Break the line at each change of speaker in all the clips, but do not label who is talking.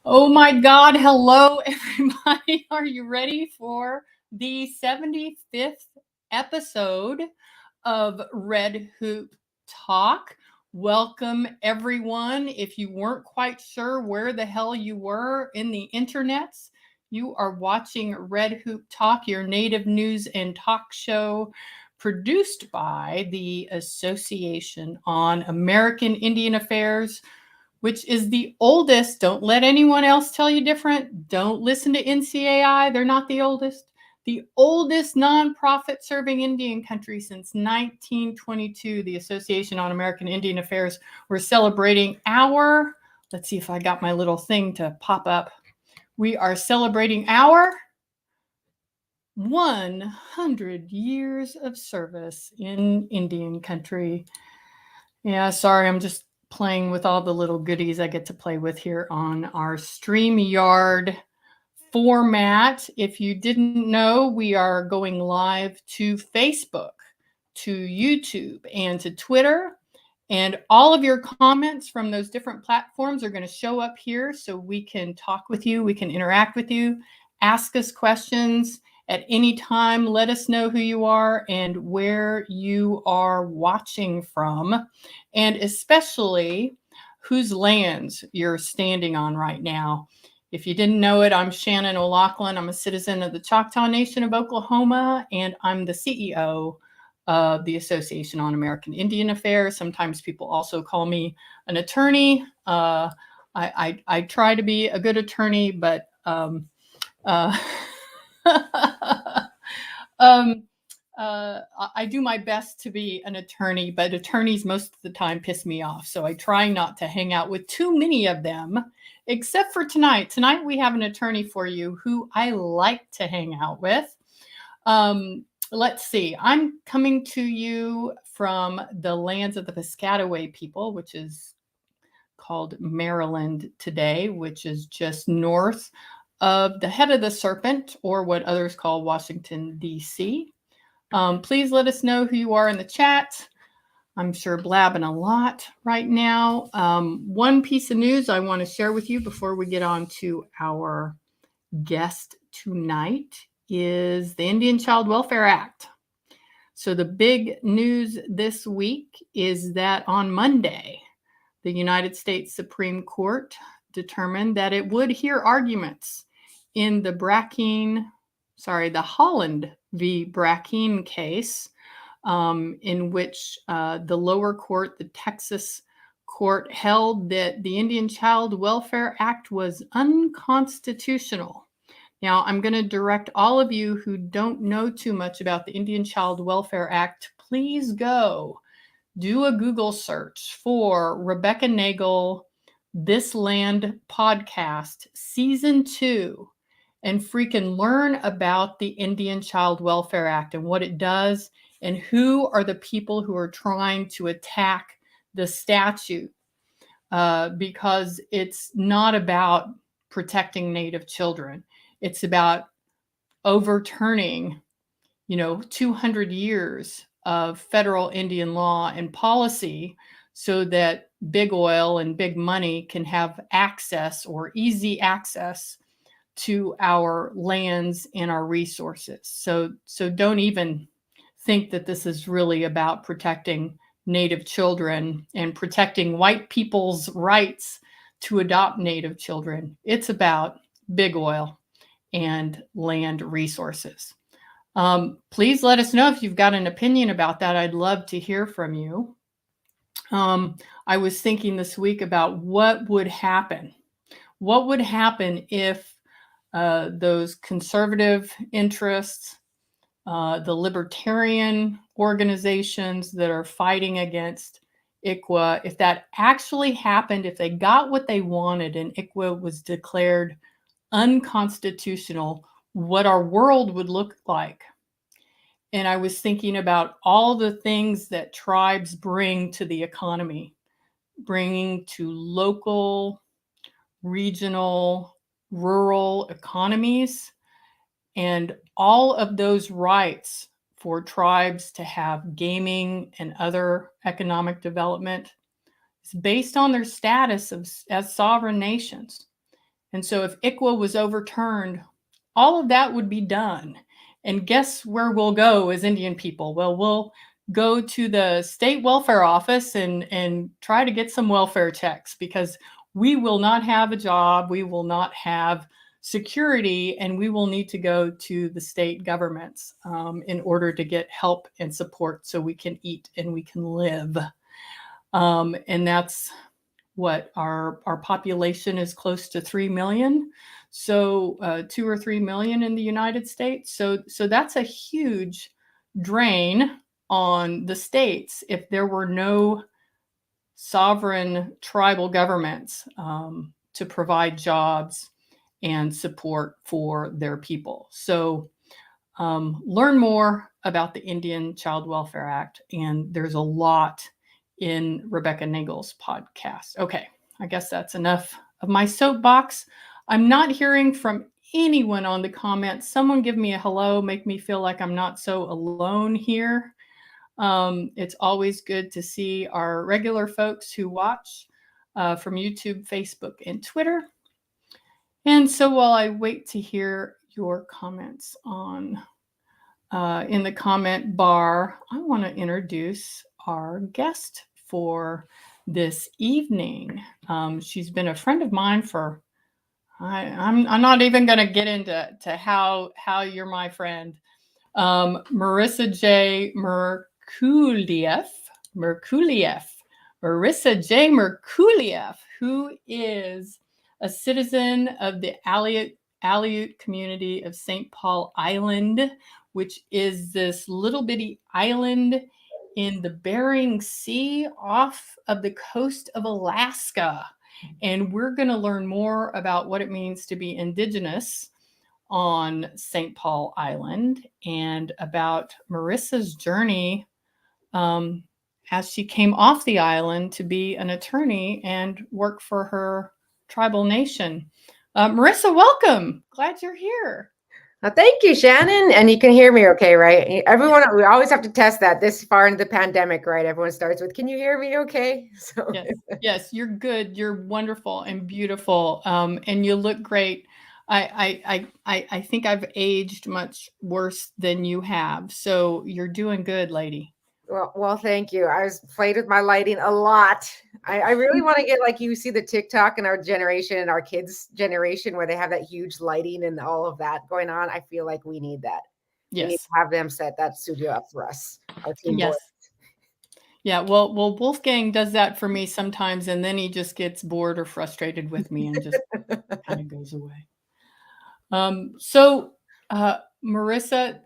Oh my God. Hello, everybody. Are you ready for the 75th episode of Red Hoop Talk? Welcome, everyone. If you weren't quite sure where the hell you were in the internets, you are watching Red Hoop Talk, your native news and talk show produced by the Association on American Indian Affairs, which is the oldest. Don't let anyone else tell you different. Don't listen to NCAI. They're not the oldest. The oldest nonprofit serving Indian country since 1922, the Association on American Indian Affairs. We're celebrating let's see if I got my little thing to pop up. We are celebrating our 100 years of service in Indian country. Yeah, sorry, I'm just playing with all the little goodies I get to play with here on our StreamYard format. If you didn't know, we are going live to Facebook, to YouTube, and to Twitter. And all of your comments from those different platforms are going to show up here so we can talk with you, we can interact with you, ask us questions at any time. Let us know who you are and where you are watching from, and especially whose lands you're standing on right now. If you didn't know it, I'm Shannon O'Loughlin. I'm a citizen of the Choctaw Nation of Oklahoma, and I'm the CEO of the Association on American Indian Affairs. Sometimes people also call me an attorney. I try to be a good attorney, but I do my best to be an attorney, but attorneys most of the time piss me off. So I try not to hang out with too many of them, except for tonight. Tonight we have an attorney for you who I like to hang out with. Let's see. I'm coming to you from the lands of the Piscataway people, which is called Maryland today, which is just north of the head of the serpent, or what others call Washington, D.C. Please let us know who you are in the chat. I'm sure blabbing a lot right now. One piece of news I want to share with you before we get on to our guest tonight is the Indian Child Welfare Act. So the big news this week is that on Monday, the United States Supreme Court determined that it would hear arguments in the Holland v. Brackeen case, in which the lower court, the Texas court, held that the Indian Child Welfare Act was unconstitutional. Now, I'm going to direct all of you who don't know too much about the Indian Child Welfare Act, please go do a Google search for Rebecca Nagel, This Land Podcast, Season 2, and freaking learn about the Indian Child Welfare Act and what it does and who are the people who are trying to attack the statute, because it's not about protecting Native children. It's about overturning, 200 years of federal Indian law and policy so that big oil and big money can have access, or easy access, to our lands and our resources. So don't even think that this is really about protecting Native children and protecting white people's rights to adopt Native children. It's about big oil and land resources. Please let us know if you've got an opinion about that. I'd love to hear from you. I was thinking this week about what would happen. What would happen if those conservative interests, the libertarian organizations that are fighting against ICWA, if that actually happened, if they got what they wanted and ICWA was declared unconstitutional, what our world would look like. And I was thinking about all the things that tribes bring to the economy, bringing to local, regional, rural economies, and all of those rights for tribes to have gaming and other economic development is based on their status as sovereign nations. And so if ICWA was overturned, all of that would be done. And guess where we'll go as Indian people? Well, we'll go to the state welfare office and try to get some welfare checks, because we will not have a job, we will not have security, and we will need to go to the state governments in order to get help and support so we can eat and we can live. And that's what our population is, close to 3 million. So 2 or 3 million in the United States. So that's a huge drain on the states if there were no sovereign tribal governments to provide jobs and support for their people. So learn more about the Indian Child Welfare Act, and there's a lot in Rebecca Nagel's podcast. Okay, I guess that's enough of my soapbox. I'm not hearing from anyone on the comments. Someone give me a hello, make me feel like I'm not so alone here. It's always good to see our regular folks who watch from YouTube, Facebook, and Twitter. And so while I wait to hear your comments on in the comment bar, I want to introduce our guest for this evening. She's been a friend of mine for, I'm not even going to get into how you're my friend. Marissa J. Merculieff, Marissa J. Merculieff, who is a citizen of the Aleut Community of St. Paul Island, which is this little bitty island in the Bering Sea off of the coast of Alaska. And we're going to learn more about what it means to be Indigenous on St. Paul Island, and about Marissa's journey as she came off the island to be an attorney and work for her tribal nation. Marissa, welcome. Glad you're here.
Thank you, Shannon. And you can hear me okay, right? Everyone, we always have to test that this far into the pandemic, right? Everyone starts with, can you hear me okay?
So yes, you're good. You're wonderful and beautiful. And you look great. I think I've aged much worse than you have. So you're doing good, lady.
Well, thank you. I was played with my lighting a lot. I really want to get, like, you see the TikTok in our generation and our kids' generation where they have that huge lighting and all of that going on. I feel like we need that.
Yes.
We need to have them set that studio up for us. Our team
yes.
boys.
Yeah, well, Wolfgang does that for me sometimes, and then he just gets bored or frustrated with me and just kind of goes away. Marissa,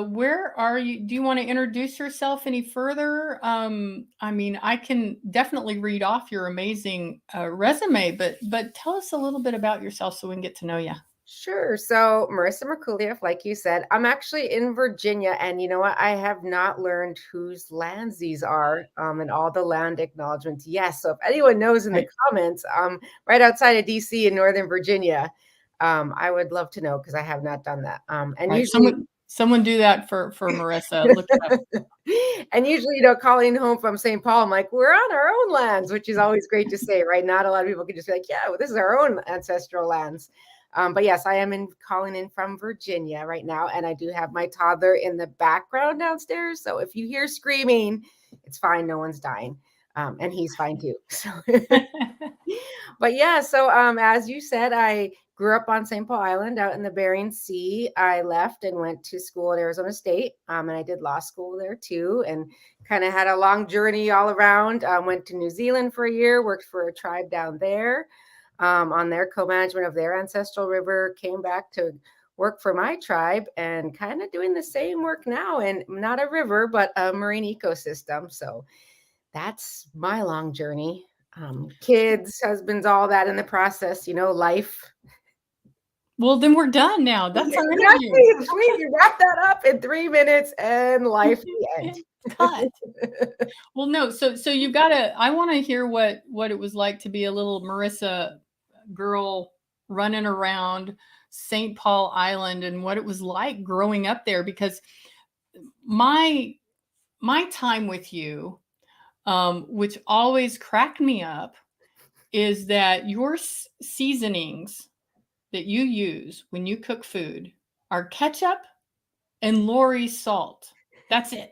where are you? Do you want to introduce yourself any further? I mean, I can definitely read off your amazing resume, but tell us a little bit about yourself so we can get to know you.
Sure. So Marissa Merculieff, like you said, I'm actually in Virginia, and you know what? I have not learned whose lands these are, and all the land acknowledgements. Yes. So if anyone knows in the comments, right outside of DC in Northern Virginia, I would love to know, because I have not done that. And usually
someone do that for Marissa. Look it up.
And usually, you know, calling home from St. Paul, I'm like, we're on our own lands, which is always great to say, right? Not a lot of people can just be like, yeah, well, this is our own ancestral lands. But yes, I am calling in from Virginia right now, and I do have my toddler in the background downstairs. So if you hear screaming, it's fine. No one's dying, and he's fine too. So, but yeah, so as you said, I grew up on St. Paul Island out in the Bering Sea. I left and went to school at Arizona State, and I did law school there too, and kind of had a long journey all around. Went to New Zealand for a year, worked for a tribe down there. On their co-management of their ancestral river, came back to work for my tribe and kind of doing the same work now, and not a river, but a marine ecosystem. So that's my long journey. Kids, husbands, all that in the process, you know, life.
Well, then we're done now. That's our interview.
You wrap that up in 3 minutes and life the end.
Cut. Well, no. So you gotta. I want to hear what it was like to be a little Marissa girl running around St. Paul Island, and what it was like growing up there. Because my time with you, which always cracked me up, is that your seasonings that you use when you cook food are ketchup and Lori's salt. That's it.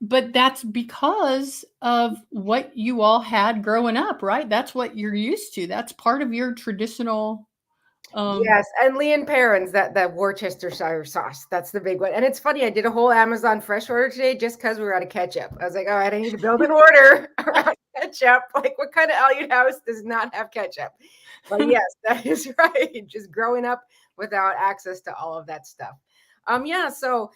But that's because of what you all had growing up, right? That's what you're used to. That's part of your traditional.
Yes, and Lee and Perrins, that Worcestershire sauce. That's the big one. And it's funny, I did a whole Amazon fresh order today just because we were out of ketchup. I was like, all right, I need to build an order around ketchup. Like, what kind of Aleut house does not have ketchup? But yes, that is right. Just growing up without access to all of that stuff. Yeah, so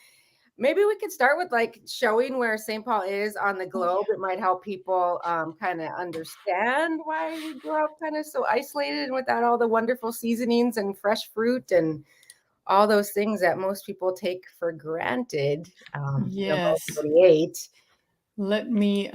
maybe we could start with like showing where St. Paul is on the globe. It might help people kind of understand why we grew up kind of so isolated and without all the wonderful seasonings and fresh fruit and all those things that most people take for granted.
Yes. Let me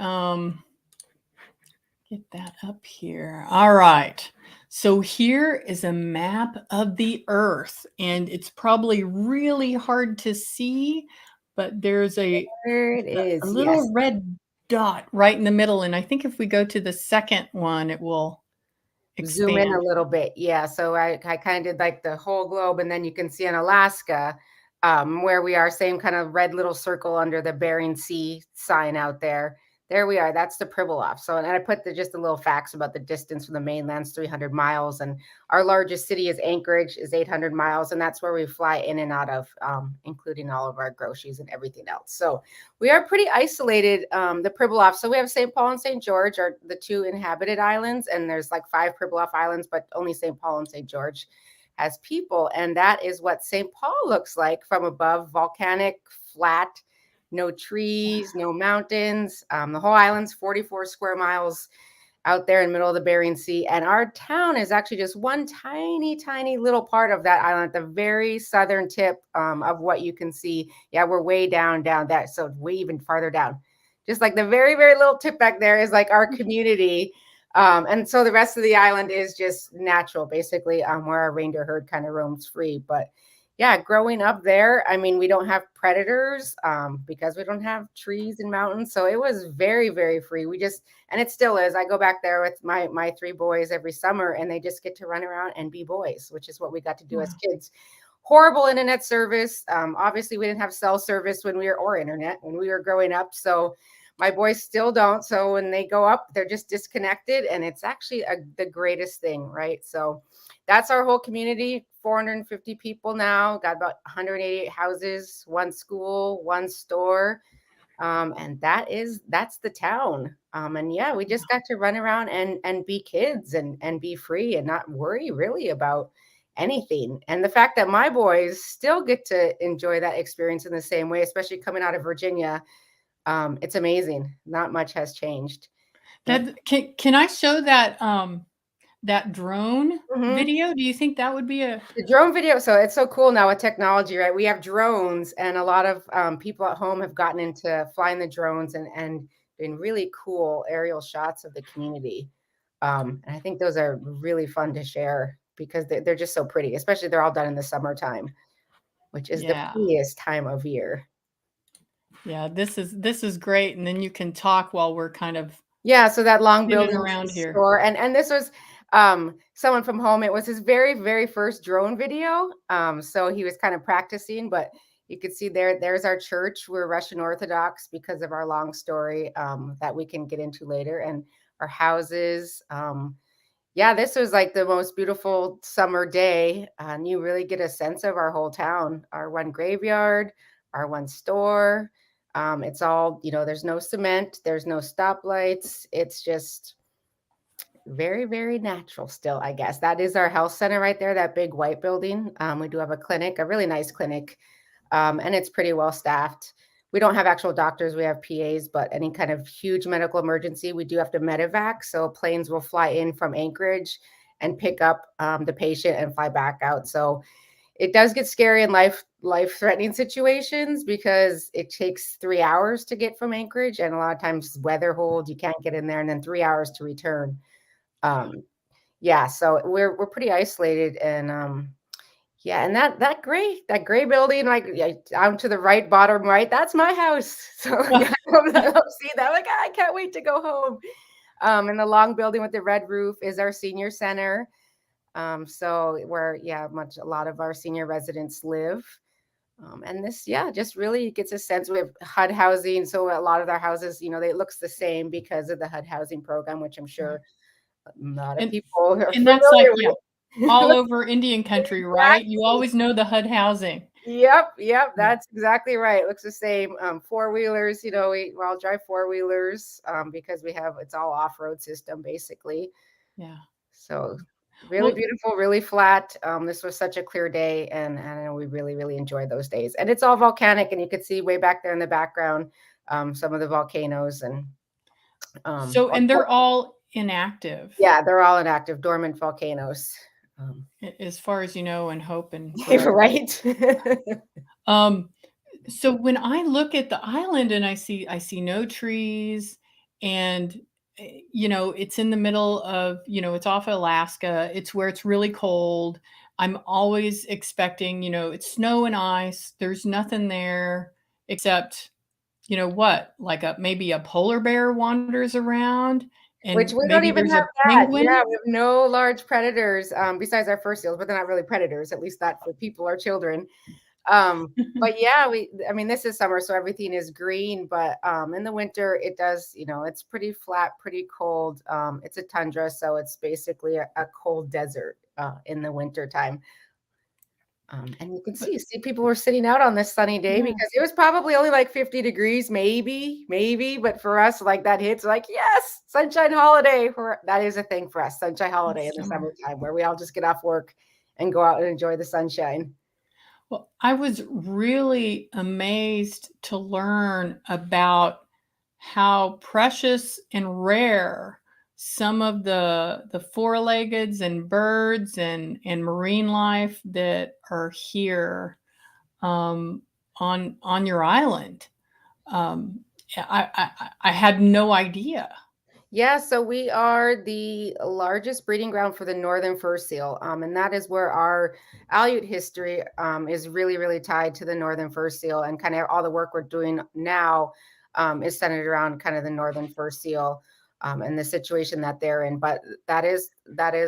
get that up here. All right. So here is a map of the Earth, and it's probably really hard to see, but there's a little red dot right in the middle. And I think if we go to the second one, it will expand.
Zoom in a little bit. Yeah. So I kind of did like the whole globe, and then you can see in Alaska where we are, same kind of red little circle under the Bering Sea sign out there. There we are. That's the Pribilof. So, and I put just a little facts about the distance from the mainland's 300 miles. And our largest city is Anchorage, is 800 miles. And that's where we fly in and out of, including all of our groceries and everything else. So we are pretty isolated, the Pribilof. So we have St. Paul and St. George are the two inhabited islands. And there's like 5 Pribilof islands, but only St. Paul and St. George has people. And that is what St. Paul looks like from above, volcanic, flat, no trees, no mountains. The whole island's 44 square miles out there in the middle of the Bering Sea. And our town is actually just one tiny, tiny little part of that island, at the very southern tip of what you can see. Yeah, we're way down that. So way even farther down. Just like the very, very little tip back there is like our community. And so the rest of the island is just natural, basically, where our reindeer herd kind of roams free. But yeah, growing up there, I mean, we don't have predators because we don't have trees and mountains. So it was very, very free. And it still is. I go back there with my 3 boys every summer, and they just get to run around and be boys, which is what we got to do as kids. Horrible internet service. Obviously, we didn't have cell service or internet when we were growing up. So my boys still don't. So when they go up, they're just disconnected. And it's actually the greatest thing, right? So that's our whole community, 450 people now, got about 188 houses, 1 school, 1 store. And that's the town. And yeah, we just got to run around and be kids and be free and not worry really about anything. And the fact that my boys still get to enjoy that experience in the same way, especially coming out of Virginia, it's amazing. Not much has changed.
Can I show that drone video? Do you think that would be
the drone video? So it's so cool now with technology, right? We have drones, and a lot of people at home have gotten into flying the drones and doing really cool aerial shots of the community. And I think those are really fun to share because they're just so pretty, especially they're all done in the summertime, which is the prettiest time of year.
Yeah, this is great. And then you can talk while we're kind of
so that long building
around here.
Store. And this was someone from home. It was his very, very first drone video. So he was kind of practicing, but you could see there's our church. We're Russian Orthodox because of our long story that we can get into later, and our houses. This was like the most beautiful summer day. And you really get a sense of our whole town, our 1 graveyard, our 1 store. It's all, there's no cement, there's no stoplights. It's just very, very natural still, I guess. That is our health center right there, that big white building. We do have a clinic, a really nice clinic, and it's pretty well staffed. We don't have actual doctors, we have PAs, but any kind of huge medical emergency, we do have to medevac. So planes will fly in from Anchorage and pick up the patient and fly back out. So it does get scary in life-threatening situations because it takes 3 hours to get from Anchorage, and a lot of times weather holds, you can't get in there, and then 3 hours to return. So we're pretty isolated, and and that gray building, like down to the right, bottom right, that's my house. So I love see that. Like, I can't wait to go home. And the long building with the red roof is our senior center. So where, a lot of our senior residents live. And this, just really gets a sense. We have HUD housing. So a lot of our houses, it looks the same because of the HUD housing program, which I'm sure a lot of
And
people are
and that's like,
familiar
yeah,
with.
all over Indian country, right? You
Exactly.
always know the HUD housing.
Yep,
Yeah.
that's exactly right. It looks the same. Four-wheelers, we all drive four-wheelers because it's all off-road system basically.
Yeah.
So really
Well,
beautiful, really flat. This was such a clear day, and I know we really, really enjoyed those days. And it's all volcanic, and you could see way back there in the background some of the volcanoes and
and they're all inactive.
yeah, they're all inactive, dormant volcanoes.
As far as you know, and hope and forever.
Right.
So when I look at the island and I see no trees, and it's in the middle of, it's off Alaska. It's where it's really cold. I'm always expecting, it's snow and ice. There's nothing there except, what, like maybe a polar bear wanders around,
Which
and
we don't
maybe
even
there's
have
a
that.
penguin.
Yeah, we have no large predators besides our fur seals, but they're not really predators, at least not for people or children. But yeah, this is summer, so everything is green, but in the winter it does, it's pretty flat, pretty cold. It's a tundra, so it's basically a cold desert in the winter time. And you can see people were sitting out on this sunny day because it was probably only like 50 degrees, maybe, but for us, like that hits like, yes, sunshine holiday. That is a thing for us, sunshine holiday in the summertime, where we all just get off work and go out and enjoy the sunshine.
Well, I was really amazed to learn about how precious and rare some of the four-leggeds and birds and marine life that are here on your island. I had no idea.
Yeah, so we are the largest breeding ground for the northern fur seal, and that is where our Aleut history is really, really tied to the northern fur seal, and kind of all the work we're doing now is centered around kind of the northern fur seal and the situation that they're in. But that is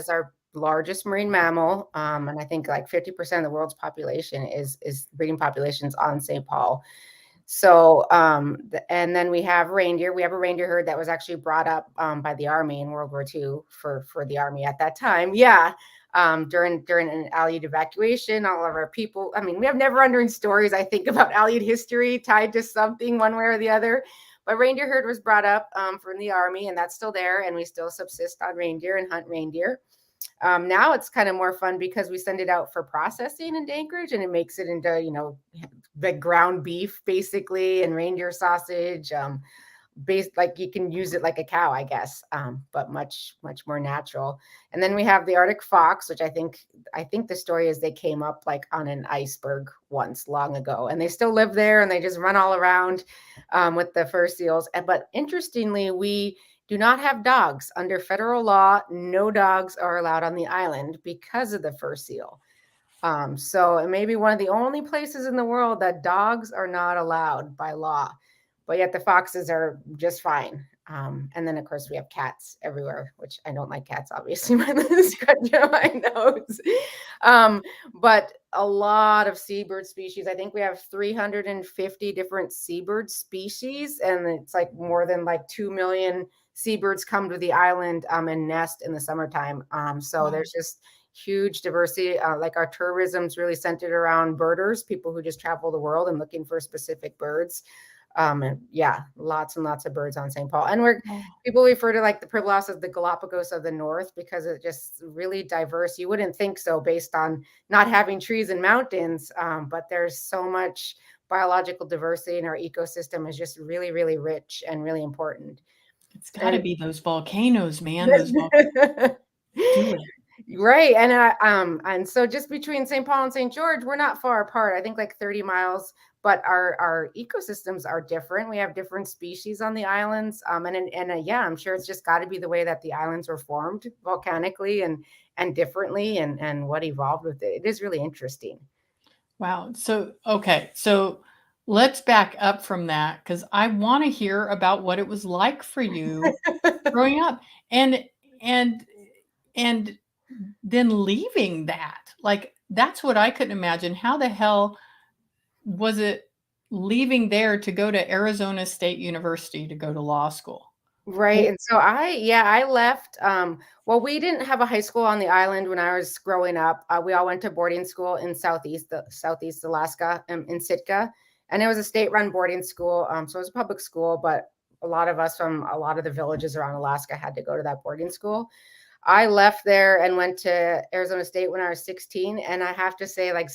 our largest marine mammal, and I think like 50% of the world's population is breeding populations on St. Paul. So, and then we have reindeer. We have a reindeer herd that was actually brought up by the Army in World War II for the Army at that time. Yeah. During an Aleut evacuation, all of our people, we have never wondering stories, I think, about Aleut history tied to something one way or the other. But reindeer herd was brought up from the Army, and that's still there. And we still subsist on reindeer and hunt reindeer. Now it's kind of more fun because we send it out for processing in Anchorage, and it makes it into, the ground beef basically, and reindeer sausage, based like you can use it like a cow, I guess, but much, much more natural. And then we have the Arctic fox, which I think the story is they came up like on an iceberg once long ago, and they still live there, and they just run all around with the fur seals. But interestingly, we do not have dogs. Under federal law, no dogs are allowed on the island because of the fur seal. So it may be one of the only places in the world that dogs are not allowed by law, but yet the foxes are just fine. And then, of course, we have cats everywhere, which I don't like cats, obviously, my nose. But a lot of seabird species. I think we have 350 different seabird species, and it's like more than like 2 million seabirds come to the island and nest in the summertime. So there's just huge diversity. Like our tourism is really centered around birders, people who just travel the world and looking for specific birds. And yeah, lots and lots of birds on St. Paul. And people refer to like the Pribilos as the Galapagos of the North because it's just really diverse. You wouldn't think so based on not having trees and mountains, but there's so much biological diversity in our ecosystem is just really, really rich and really important.
It's got to be those volcanoes, man. Those volcanoes do it.
Right. And so just between St. Paul and St. George, we're not far apart. I think like 30 miles, but our ecosystems are different. We have different species on the islands. Yeah, I'm sure it's just got to be the way that the islands were formed volcanically and differently and what evolved with it. It is really interesting.
Wow. So, okay. So let's back up from that because I want to hear about what it was like for you growing up. And then leaving that? Like, that's what I couldn't imagine. How the hell was it leaving there to go to Arizona State University to go to law school?
Right. And so I left. Well, we didn't have a high school on the island when I was growing up. We all went to boarding school in Southeast Alaska, in Sitka, and it was a state-run boarding school. So it was a public school, but a lot of us from a lot of the villages around Alaska had to go to that boarding school. I left there and went to Arizona State when I was 16. And I have to say, like,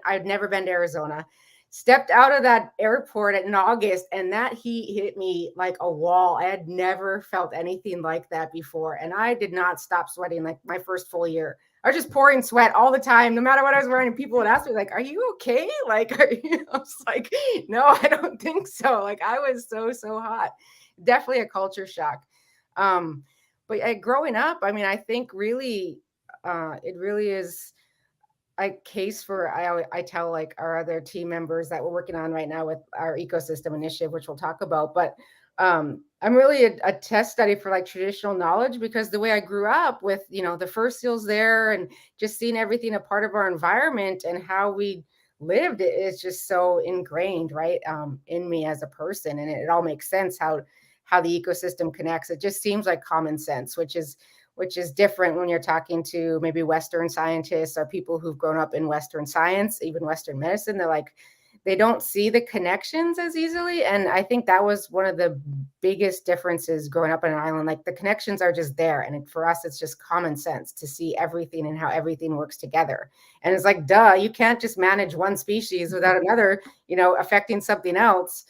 I'd never been to Arizona, stepped out of that airport in August, and that heat hit me like a wall. I had never felt anything like that before. And I did not stop sweating like my first full year. I was just pouring sweat all the time, no matter what I was wearing. And people would ask me, like, are you okay? Like, I was like, no, I don't think so. Like, I was so hot. Definitely a culture shock. But growing up, I mean, I think really, it really is a case for, I tell like our other team members that we're working on right now with our ecosystem initiative, which we'll talk about. But I'm really a test study for like traditional knowledge, because the way I grew up with, the fur seals there and just seeing everything a part of our environment and how we lived, it is just so ingrained, right, in me as a person. And it all makes sense how the ecosystem connects. It just seems like common sense, which is different when you're talking to maybe Western scientists or people who've grown up in Western science, even Western medicine. They're like, they don't see the connections as easily. And I think that was one of the biggest differences growing up on an island. Like, the connections are just there. And for us, it's just common sense to see everything and how everything works together. And it's like, duh, you can't just manage one species without another, affecting something else.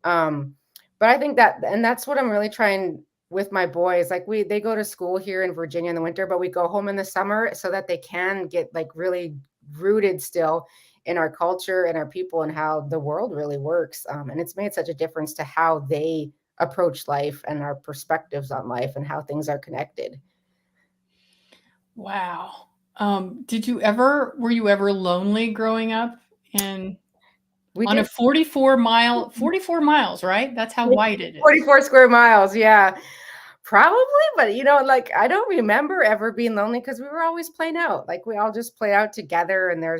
But I think and that's what I'm really trying with my boys. Like, they go to school here in Virginia in the winter, but we go home in the summer so that they can get like really rooted still in our culture and our people and how the world really works. And it's made such a difference to how they approach life and our perspectives on life and how things are connected.
Wow. Were you ever lonely growing up on a 44 miles, right? That's how wide it is.
44 square miles. Yeah. Probably, but like, I don't remember ever being lonely, because we were always playing out. Like, we all just played out together, and there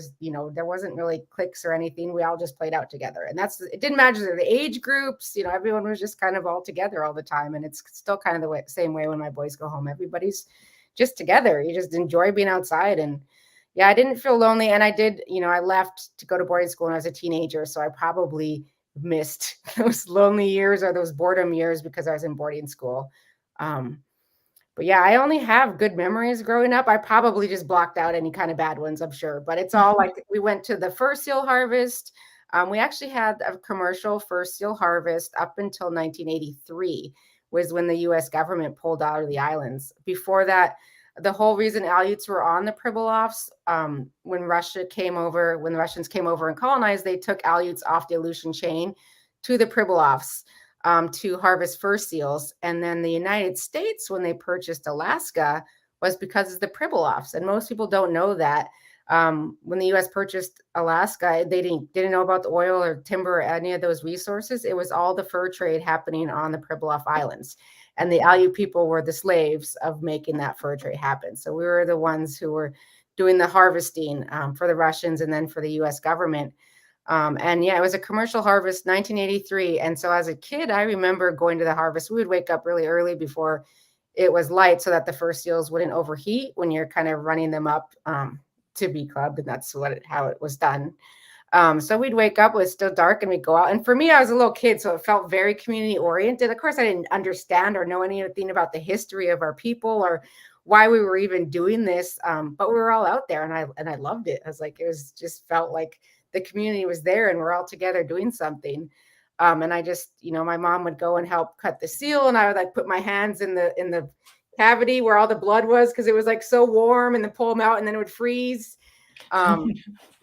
wasn't really cliques or anything. We all just played out together, and it didn't matter the age groups. Everyone was just kind of all together all the time. And it's still kind of the same way when my boys go home. Everybody's just together. You just enjoy being outside. And yeah, I didn't feel lonely. And I did, I left to go to boarding school when I was a teenager, so I probably missed those lonely years or those boredom years because I was in boarding school. But yeah, I only have good memories growing up. I probably just blocked out any kind of bad ones, I'm sure. But it's all like, we went to the fur seal harvest. We actually had a commercial fur seal harvest up until 1983, was when the U.S. government pulled out of the islands. Before that, the whole reason Aleuts were on the Pribilofs, when the Russians came over and colonized, they took Aleuts off the Aleutian chain to the Pribilofs. To harvest fur seals. And then the United States, when they purchased Alaska, was because of the Pribilofs. And most people don't know that. When the U.S. purchased Alaska, they didn't know about the oil or timber or any of those resources. It was all the fur trade happening on the Pribilof Islands. And the Aleut people were the slaves of making that fur trade happen. So we were the ones who were doing the harvesting for the Russians and then for the U.S. government. And yeah, it was a commercial harvest, 1983. And so as a kid, I remember going to the harvest. We would wake up really early before it was light so that the fur seals wouldn't overheat when you're kind of running them up to be clubbed. And that's how it was done. So we'd wake up, it was still dark, and we'd go out. And for me, I was a little kid, so it felt very community oriented. Of course, I didn't understand or know anything about the history of our people or why we were even doing this. But we were all out there, and I loved it. I was like, just felt like the community was there and we're all together doing something. And I just, my mom would go and help cut the seal, and I would like put my hands in the cavity where all the blood was, because it was like so warm, and then pull them out and then it would freeze.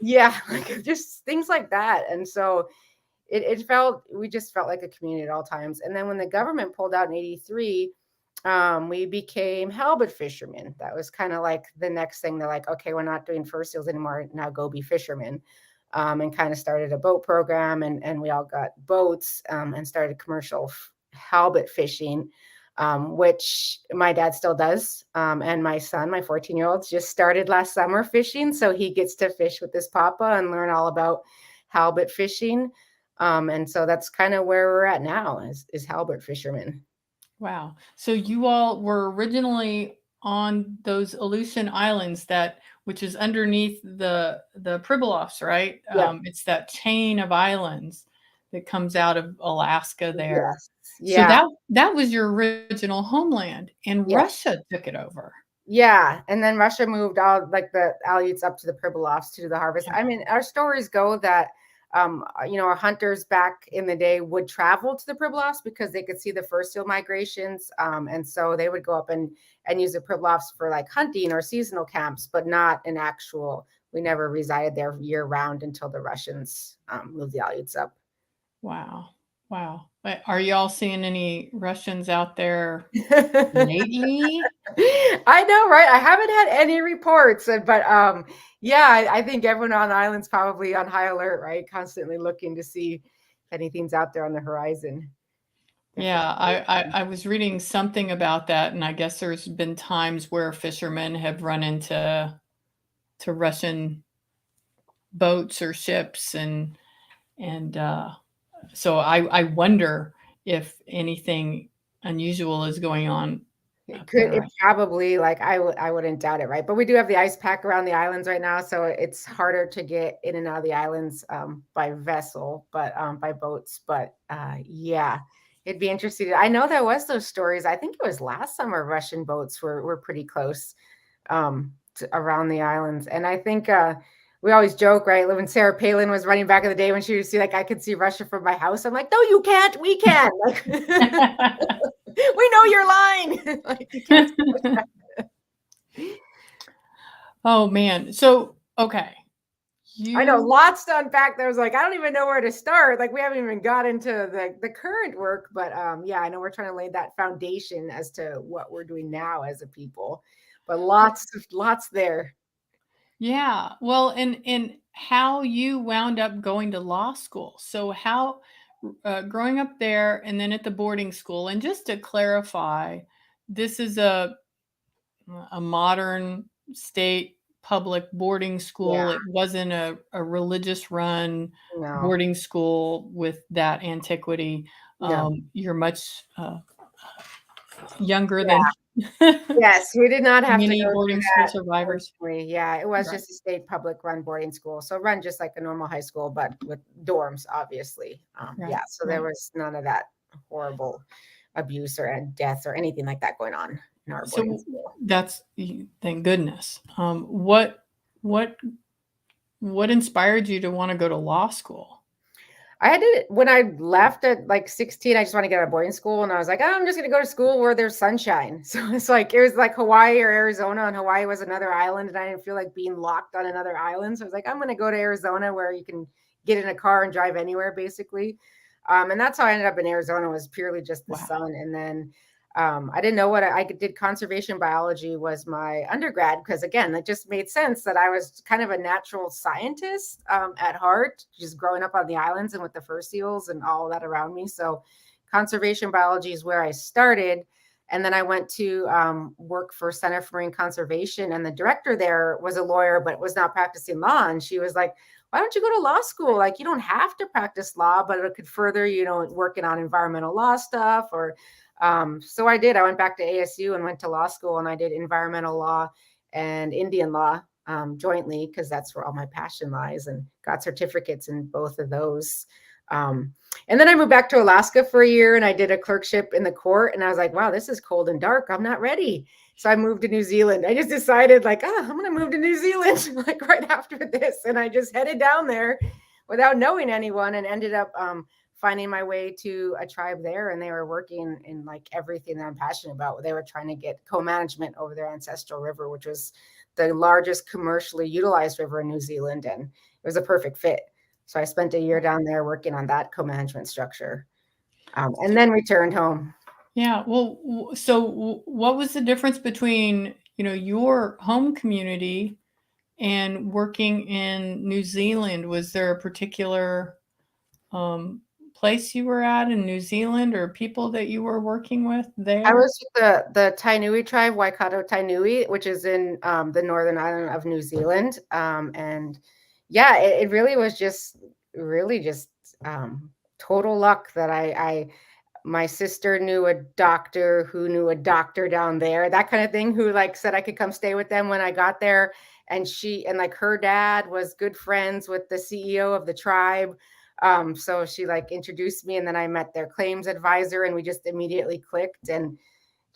Yeah, like just things like that. And so we just felt like a community at all times. And then when the government pulled out in 83, we became halibut fishermen. That was kind of like the next thing. They're like, okay, we're not doing fur seals anymore. Now go be fishermen. And kind of started a boat program, and we all got boats and started commercial halibut fishing. which my dad still does. And my son, my 14-year-old, just started last summer fishing. So he gets to fish with his papa and learn all about halibut fishing. And so that's kind of where we're at now is halibut fishermen.
Wow. So you all were originally on those Aleutian Islands, which is underneath the Pribilofs, right?
Yeah.
It's that chain of islands that comes out of Alaska there.
Yes.
So
Yeah.
that was your original homeland, and
Yes.
Russia took it over.
Yeah. And then Russia moved all like the Aleuts up to the Pribilofs to do the harvest.
Yeah.
I mean, our stories go that our hunters back in the day would travel to the Pribilofs because they could see the fur seal migrations. And so they would go up and use the Pribilofs for like hunting or seasonal camps, but not an actual, we never resided there year round until the Russians moved the Aleuts up.
Wow. Wow. But are y'all seeing any Russians out there lately?
I know, right? I haven't had any reports, but yeah, I think everyone on the island's probably on high alert, right? Constantly looking to see if anything's out there on the horizon.
Yeah, I was reading something about that, and I guess there's been times where fishermen have run into Russian boats or ships, and so I wonder if anything unusual is going on up there.
It probably, like, I wouldn't doubt it, right? But we do have the ice pack around the islands right now, so it's harder to get in and out of the islands by vessel, but by boats. But yeah, it'd be interesting. I know there was those stories. I think it was last summer. Russian boats were pretty close around the islands, and I think we always joke, right? When Sarah Palin was running back in the day, when she would see, like, I could see Russia from my house. I'm like, no, you can't. We can. Like, we know your line. Like, you can't.
Oh man. So okay.
I know lots to unpack. There was like, I don't even know where to start. Like, we haven't even got into the current work, but yeah, I know we're trying to lay that foundation as to what we're doing now as a people. But lots there.
Yeah. Well, and how you wound up going to law school. So how growing up there and then at the boarding school, and just to clarify, this is a modern state public boarding school.
Yeah.
It wasn't a religious run
No.
boarding school with that antiquity.
No.
You're much younger
Yeah.
than
Yes, we did not have to
many
go
boarding
through
school
that.
survivors.
Yeah, it was
Right.
just a state public run boarding school. So run just like a normal high school, but with dorms, obviously.
Right,
Yeah, so there was none of that horrible abuse or death or anything like that going on in our boarding
So
school.
that's thank goodness. What inspired you to want to go to law school?
I had to, when I left at like 16, I just want to get out of boarding school. And I was like, oh, I'm just going to go to school where there's sunshine. So it's like, it was like Hawaii or Arizona, and Hawaii was another island. And I didn't feel like being locked on another island. So I was like, I'm going to go to Arizona where you can get in a car and drive anywhere, basically. And that's how I ended up in Arizona, was purely just the sun. And then I didn't know what I did. Conservation biology was my undergrad, because again, it just made sense that I was kind of a natural scientist at heart, just growing up on the islands and with the fur seals and all that around me. So conservation biology is where I started. And then I went to work for Center for Marine Conservation, and the director there was a lawyer, but was not practicing law. And she was like, why don't you go to law school? Like, you don't have to practice law, but it could further, working on environmental law stuff. Or so I did. I went back to ASU and went to law school, and I did environmental law and Indian law jointly, because that's where all my passion lies, and got certificates in both of those. And then I moved back to Alaska for a year, and I did a clerkship in the court, and I was like, wow, this is cold and dark. I'm not ready. So I moved to New Zealand. I just decided, like, I'm going to move to New Zealand like right after this. And I just headed down there without knowing anyone, and ended up finding my way to a tribe there. And they were working in like everything that I'm passionate about. They were trying to get co-management over their ancestral river, which was the largest commercially utilized river in New Zealand. And it was a perfect fit. So I spent a year down there working on that co-management structure, and then returned home.
Yeah. Well, so what was the difference between, your home community and working in New Zealand? Was there a particular place you were at in New Zealand or people that you were working with there?
I was with the Tainui tribe, Waikato-Tainui, which is in the northern island of New Zealand. And yeah, it really was just total luck that my sister knew a doctor who knew a doctor down there, that kind of thing, who like said I could come stay with them when I got there. And like her dad was good friends with the CEO of the tribe. So she like introduced me, and then I met their claims advisor, and we just immediately clicked, and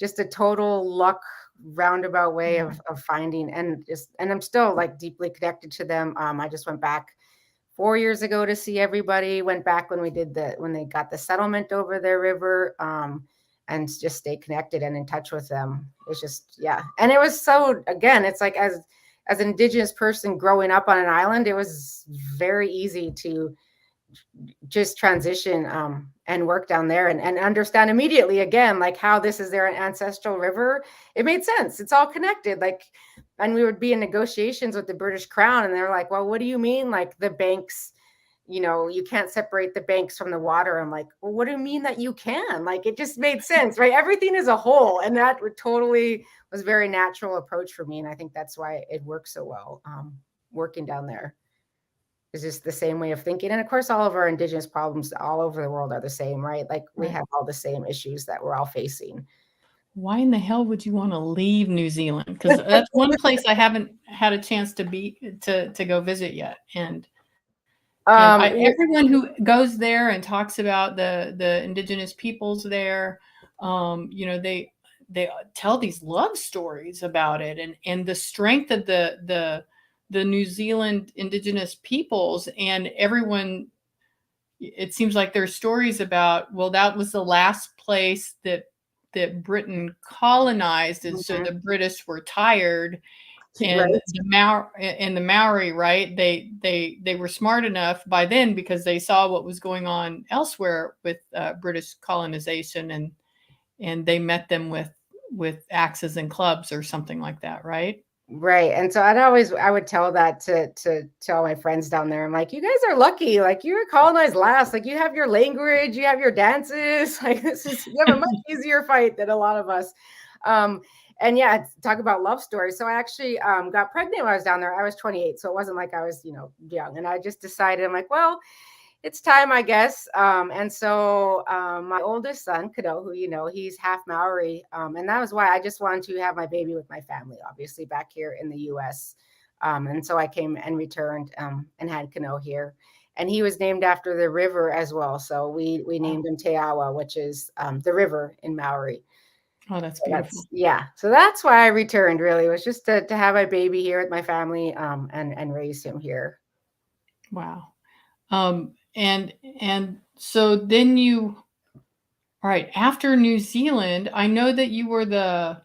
just a total luck roundabout way of finding, and I'm still like deeply connected to them. I just went back 4 years ago to see everybody, went back when they got the settlement over their river, and just stay connected and in touch with them. It's just, yeah. And it was so, again, it's like as an Indigenous person growing up on an island, it was very easy to just transition and work down there and understand immediately, again, like how this is their ancestral river. It made sense. It's all connected. Like, and we would be in negotiations with the British Crown, and they're like, well, what do you mean? Like the banks, you can't separate the banks from the water. I'm like, well, what do you mean that you can? Like, it just made sense, right? Everything is a whole. And that totally was a very natural approach for me. And I think that's why it works so well, working down there. Is just the same way of thinking. And of course, all of our Indigenous problems all over the world are the same, right? Like we have all the same issues that we're all facing.
Why in the hell would you want to leave New Zealand? Because that's one place I haven't had a chance to go visit yet. And everyone who goes there and talks about the Indigenous peoples there, they tell these love stories about it, and the strength of the New Zealand Indigenous peoples, and everyone, it seems like there's stories about, well, that was the last place that Britain colonized, and so the British were tired, and the Maori, right? They were smart enough by then, because they saw what was going on elsewhere with British colonization, and they met them with axes and clubs or something like that, right?
Right. And so I would tell that to all my friends down there. I'm like, you guys are lucky. Like, you were colonized last. Like, you have your language, you have your dances. Like, you have a much easier fight than a lot of us. And yeah, talk about love stories. So I actually got pregnant when I was down there. I was 28. So it wasn't like I was, young. And I just decided, I'm like, well, it's time, I guess. And so my oldest son, Kado, who, he's half Maori. And that was why I just wanted to have my baby with my family, obviously back here in the US. And so I came and returned and had Kano here. And he was named after the river as well. So we named him Te Awa, which is the river in Maori.
Oh, that's beautiful.
So that's why I returned, really. It was just to have my baby here with my family and raise him here.
Wow. And so then all right, after New Zealand, I know that you were the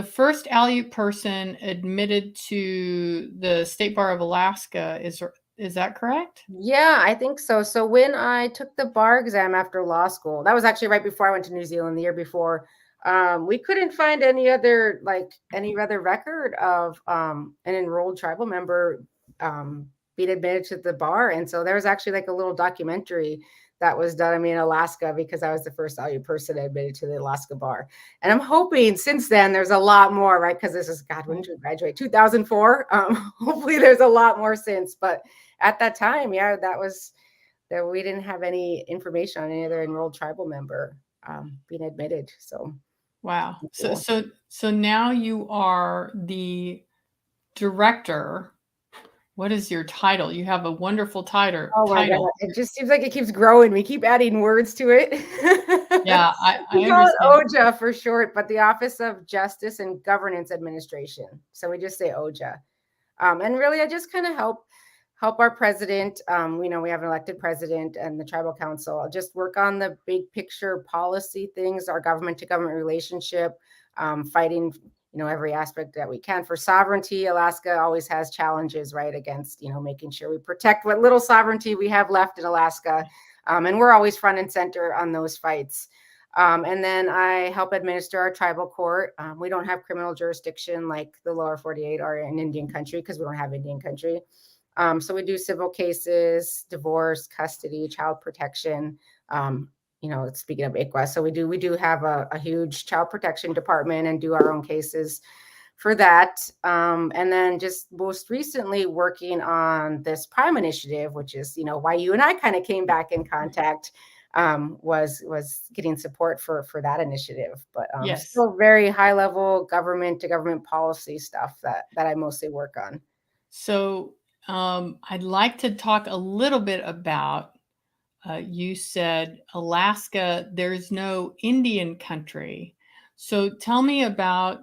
first Aleut person admitted to the State Bar of Alaska. Is that correct?
Yeah, I think so. So when I took the bar exam after law school, that was actually right before I went to New Zealand, the year before. We couldn't find any other record of an enrolled tribal member being admitted to the bar. And so there was actually like a little documentary that was done in Alaska, because I was the first Aleut person admitted to the Alaska bar. And I'm hoping since then there's a lot more, right? Because this is, God, when did we graduate? 2004. Hopefully there's a lot more since. But at that time, yeah, that we didn't have any information on any other enrolled tribal member being admitted. So
wow. Cool. So now you are the director. What is your title? You have a wonderful title.
Oh my God. It just seems like it keeps growing. We keep adding words to it.
Yeah, I
call it OJA for short, but the Office of Justice and Governance Administration. So we just say OJA. And really, I just kind of help our president. We have an elected president and the tribal council. I'll just work on the big picture policy things, our government to government relationship, fighting every aspect that we can for sovereignty. Alaska always has challenges, right, against, making sure we protect what little sovereignty we have left in Alaska. And we're always front and center on those fights. And then I help administer our tribal court. We don't have criminal jurisdiction like the lower 48 are in Indian country, because we don't have Indian country. So we do civil cases, divorce, custody, child protection. Speaking of ICWA, so we do have a huge child protection department and do our own cases for that. And then just most recently working on this Prime initiative, which is, why you and I kind of came back in contact, was getting support for that initiative. But
Yes.
still very high level government to government policy stuff that I mostly work on.
So I'd like to talk a little bit about, you said Alaska, there's no Indian country. So tell me about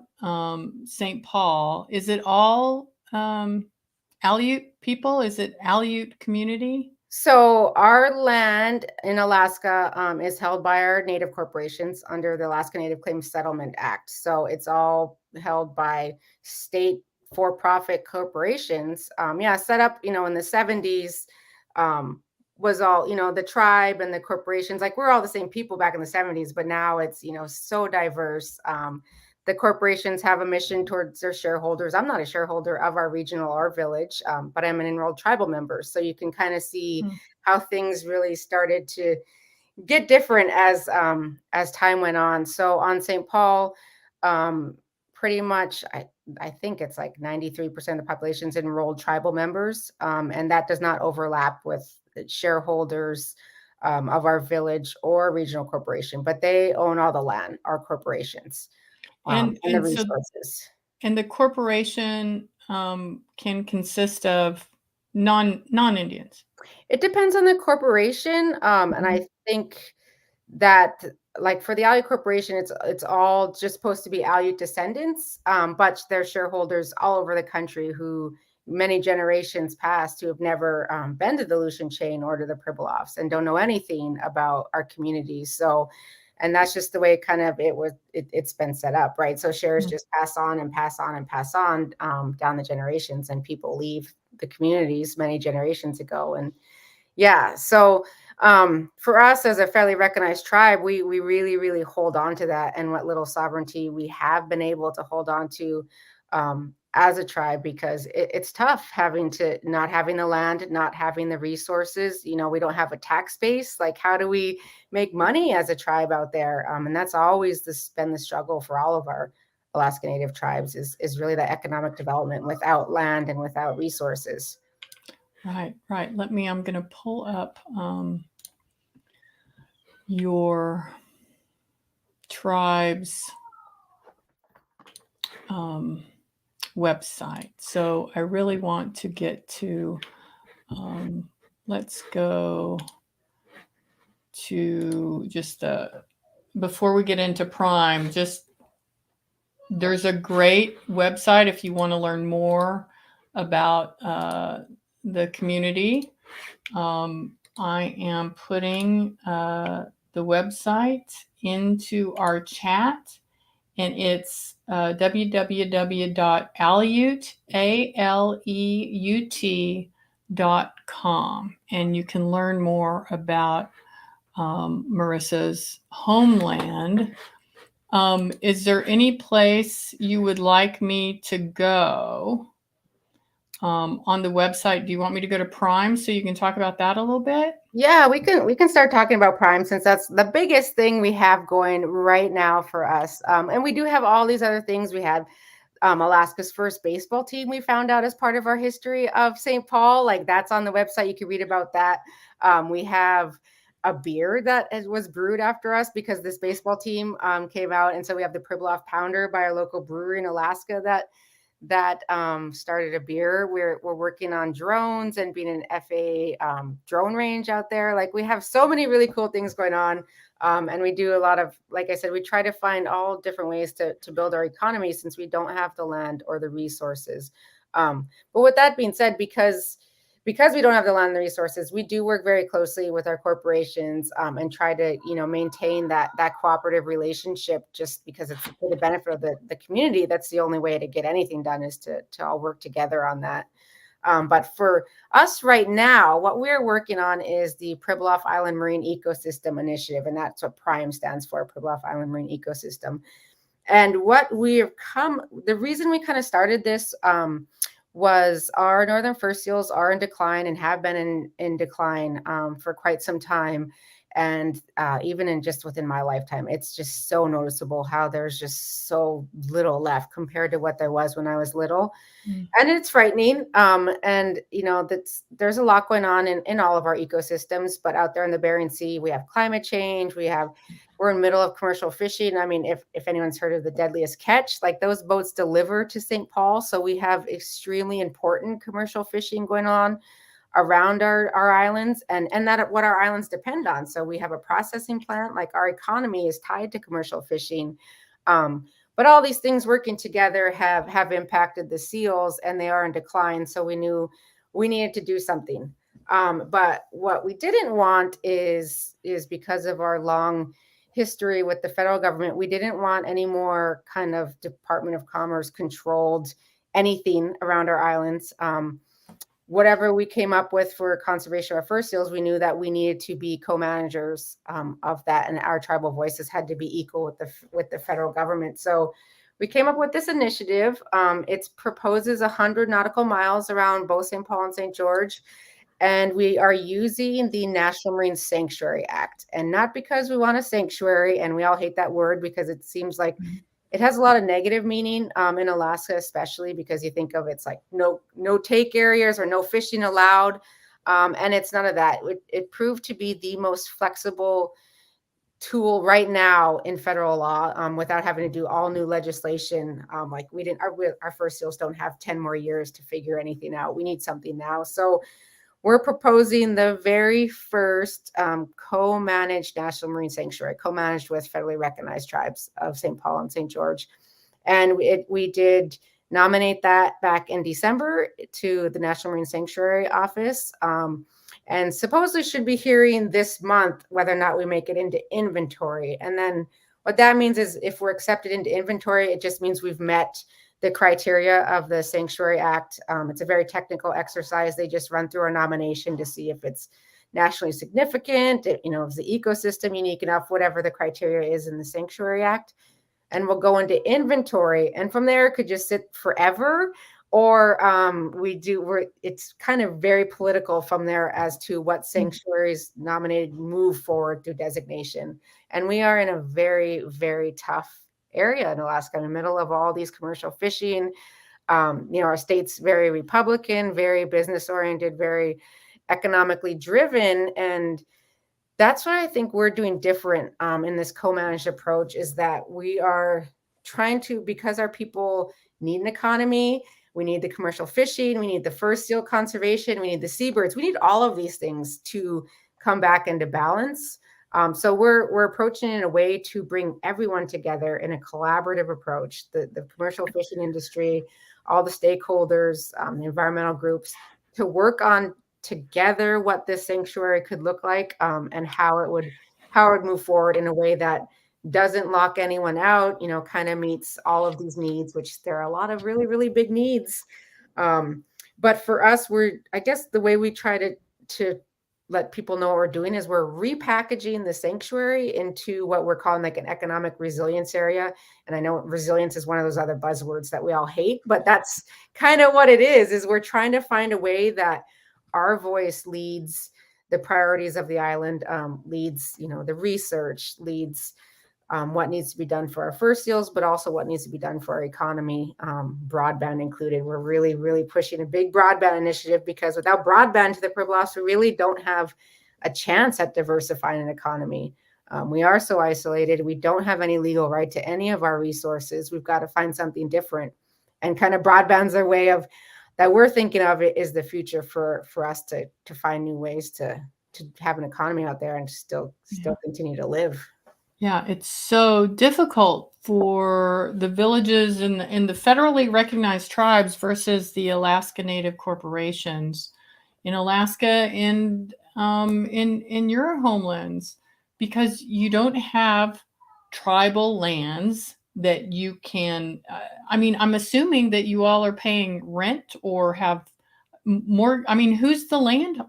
St. Paul. Is it all Aleut people? Is it Aleut community?
So our land in Alaska is held by our native corporations under the Alaska Native Claims Settlement Act. So it's all held by state for-profit corporations. Set up, in the 70s, was all, the tribe and the corporations, like we're all the same people back in the 70s, but now it's, so diverse. The corporations have a mission towards their shareholders. I'm not a shareholder of our regional or village, but I'm an enrolled tribal member. So you can kind of see how things really started to get different as time went on. So on St. Paul, pretty much, I think it's like 93% of the population is enrolled tribal members, and that does not overlap with shareholders of our village or regional corporation, but they own all the land, our corporations. And the resources.
And the corporation can consist of non-Indians.
It depends on the corporation, and I think that, like for the Aleut Corporation, it's all just supposed to be Aleut descendants, but there's shareholders all over the country who many generations past who have never been to the Aleutian chain or to the Pribilofs and don't know anything about our communities. So. And that's just the way kind of it's been set up, right? So shares just pass on and pass on and pass on down the generations, and people leave the communities many generations ago. And so for us as a fairly recognized tribe, we really, really hold on to that, and what little sovereignty we have been able to hold on to as a tribe, because it's tough not having the land, not having the resources. We don't have a tax base. Like, how do we make money as a tribe out there? And that's always been the struggle for all of our Alaska Native tribes is really the economic development without land and without resources.
Right. I'm going to pull up your tribe's website. So I really want to get to, let's go to just before we get into Prime, there's a great website if you want to learn more about the community. I am putting the website into our chat, and it's www.aleut.com, and you can learn more about Marissa's homeland. Is there any place you would like me to go on the website? Do you want me to go to Prime so you can talk about that a little bit?
Yeah, we can start talking about Prime, since that's the biggest thing we have going right now for us. And we do have all these other things. We had Alaska's first baseball team we found out as part of our history of St. Paul. Like, that's on the website. You can read about that. We have a beer that was brewed after us because this baseball team came out. And so we have the Pribilof Pounder by our local brewery in Alaska that started a beer. We're working on drones and being an FAA drone range out there. Like, we have so many really cool things going on. And we do a lot of, like I said, we try to find all different ways to build our economy, since we don't have the land or the resources. But with that being said, because we don't have the land and the resources, we do work very closely with our corporations and try to, maintain that cooperative relationship, just because it's for the benefit of the community. That's the only way to get anything done, is to all work together on that. But for us right now, what we're working on is the Pribilof Island Marine Ecosystem Initiative, and that's what PRIME stands for, Pribilof Island Marine Ecosystem. And the reason we kind of started this was our northern fur seals are in decline and have been in decline for quite some time. And even in just within my lifetime, it's just so noticeable how there's just so little left compared to what there was when I was little. And it's frightening. And there's a lot going on in all of our ecosystems, but out there in the Bering Sea, we have climate change. We're in the middle of commercial fishing. I mean, if anyone's heard of the deadliest catch, like those boats deliver to St. Paul. So we have extremely important commercial fishing going on around our islands, and that what our islands depend on. So we have a processing plant, like our economy is tied to commercial fishing. But all these things working together have impacted the seals, and they are in decline. So we knew we needed to do something. But what we didn't want is because of our long history with the federal government, we didn't want any more kind of Department of Commerce controlled anything around our islands. Whatever we came up with for conservation of our fur seals, we knew that we needed to be co-managers of that, and our tribal voices had to be equal with the federal government. So we came up with this initiative. It proposes 100 nautical miles around both St. Paul and St. George, and we are using the National Marine Sanctuary Act. And not because we want a sanctuary, and we all hate that word because it seems like it has a lot of negative meaning in Alaska, especially because you think of it's like no take areas or no fishing allowed. And it's none of that. It proved to be the most flexible tool right now in federal law without having to do all new legislation. Like our first seals don't have 10 more years to figure anything out. We need something now. So we're proposing the very first co-managed National Marine Sanctuary, co-managed with federally recognized tribes of St. Paul and St. George. And we did nominate that back in December to the National Marine Sanctuary Office. And supposedly should be hearing this month whether or not we make it into inventory. And then what that means is if we're accepted into inventory, it just means we've met the criteria of the Sanctuary Act. It's a very technical exercise. They just run through our nomination to see if it's nationally significant, if the ecosystem unique enough, whatever the criteria is in the Sanctuary Act. And we'll go into inventory. And from there, it could just sit forever. Or it's kind of very political from there as to what sanctuaries nominated move forward through designation. And we are in a very, very tough area in Alaska, in the middle of all these commercial fishing. Our state's very Republican, very business oriented, very economically driven. And that's what I think we're doing different in this co-managed approach, is that we are trying to, because our people need an economy, we need the commercial fishing, we need the fur seal conservation, we need the seabirds, we need all of these things to come back into balance. So we're approaching it in a way to bring everyone together in a collaborative approach, the commercial fishing industry, all the stakeholders, the environmental groups, to work on together what this sanctuary could look like, and how it would move forward in a way that doesn't lock anyone out, kind of meets all of these needs, which there are a lot of really, really big needs. But for us, I guess the way we try to let people know what we're doing is we're repackaging the sanctuary into what we're calling like an economic resilience area. And I know resilience is one of those other buzzwords that we all hate, but that's kind of what it is we're trying to find a way that our voice leads the priorities of the island, leads, the research, leads what needs to be done for our fur seals, but also what needs to be done for our economy, broadband included. We're really, really pushing a big broadband initiative, because without broadband to the Pribilofs, we really don't have a chance at diversifying an economy. We are so isolated. We don't have any legal right to any of our resources. We've got to find something different. And kind of broadband's a way of that we're thinking of it is the future for us to find new ways to have an economy out there and still continue to live.
Yeah, it's so difficult for the villages and the federally recognized tribes versus the Alaska Native corporations in Alaska and in your homelands, because you don't have tribal lands that you can. I'm assuming that you all are paying rent or have more. Who's the land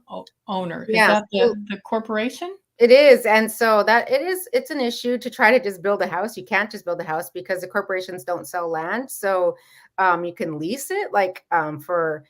owner?
Yeah,
Is that the corporation?
It is. And so it's an issue to try to just build a house. You can't just build a house because the corporations don't sell land. So you can lease it, like for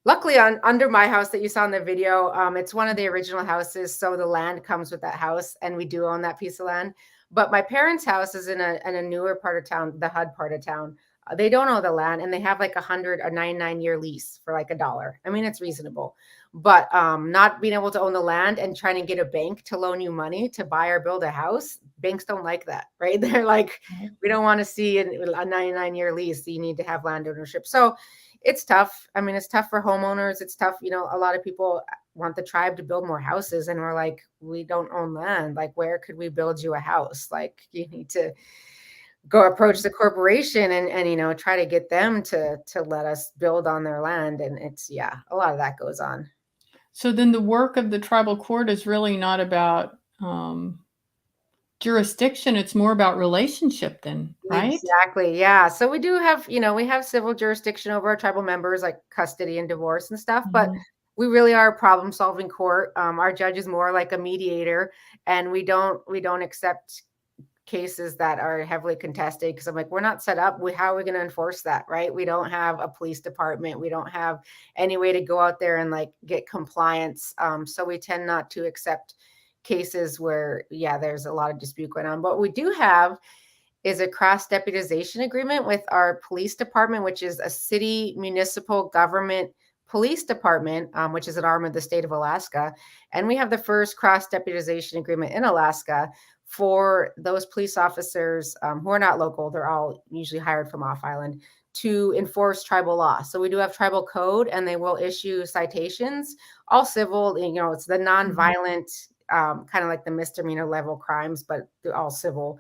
Luckily, under my house that you saw in the video, it's one of the original houses, so the land comes with that house, and we do own that piece of land. But my parents' house is in a newer part of town, the HUD part of town. They don't own the land, and they have like a 99-year lease for like $1. I mean, it's reasonable, but not being able to own the land and trying to get a bank to loan you money to buy or build a house, banks don't like that, right? They're like, we don't want to see a 99-year lease. You need to have land ownership. So it's tough. I mean, it's tough for homeowners. It's tough. A lot of people want the tribe to build more houses, and we're like, we don't own land. Like, where could we build you a house? Like, you need to go approach the corporation and try to get them to let us build on their land. And it's, yeah, a lot of that goes on.
So then the work of the tribal court is really not about jurisdiction. It's more about relationship then, right?
Exactly. Yeah. So we do have, we have civil jurisdiction over our tribal members, like custody and divorce and stuff, but we really are a problem solving court. Our judge is more like a mediator, and we don't accept cases that are heavily contested, because I'm like, we're not set up. How are we going to enforce that? Right. We don't have a police department. We don't have any way to go out there and like get compliance. So we tend not to accept cases where, yeah, there's a lot of dispute going on. But we do have is a cross deputization agreement with our police department, which is a city municipal government police department, which is an arm of the state of Alaska. And we have the first cross deputization agreement in Alaska for those police officers who are not local. They're all usually hired from off island to enforce tribal law. So we do have tribal code, and they will issue citations, all civil. It's the nonviolent, kind of like the misdemeanor level crimes, but they're all civil.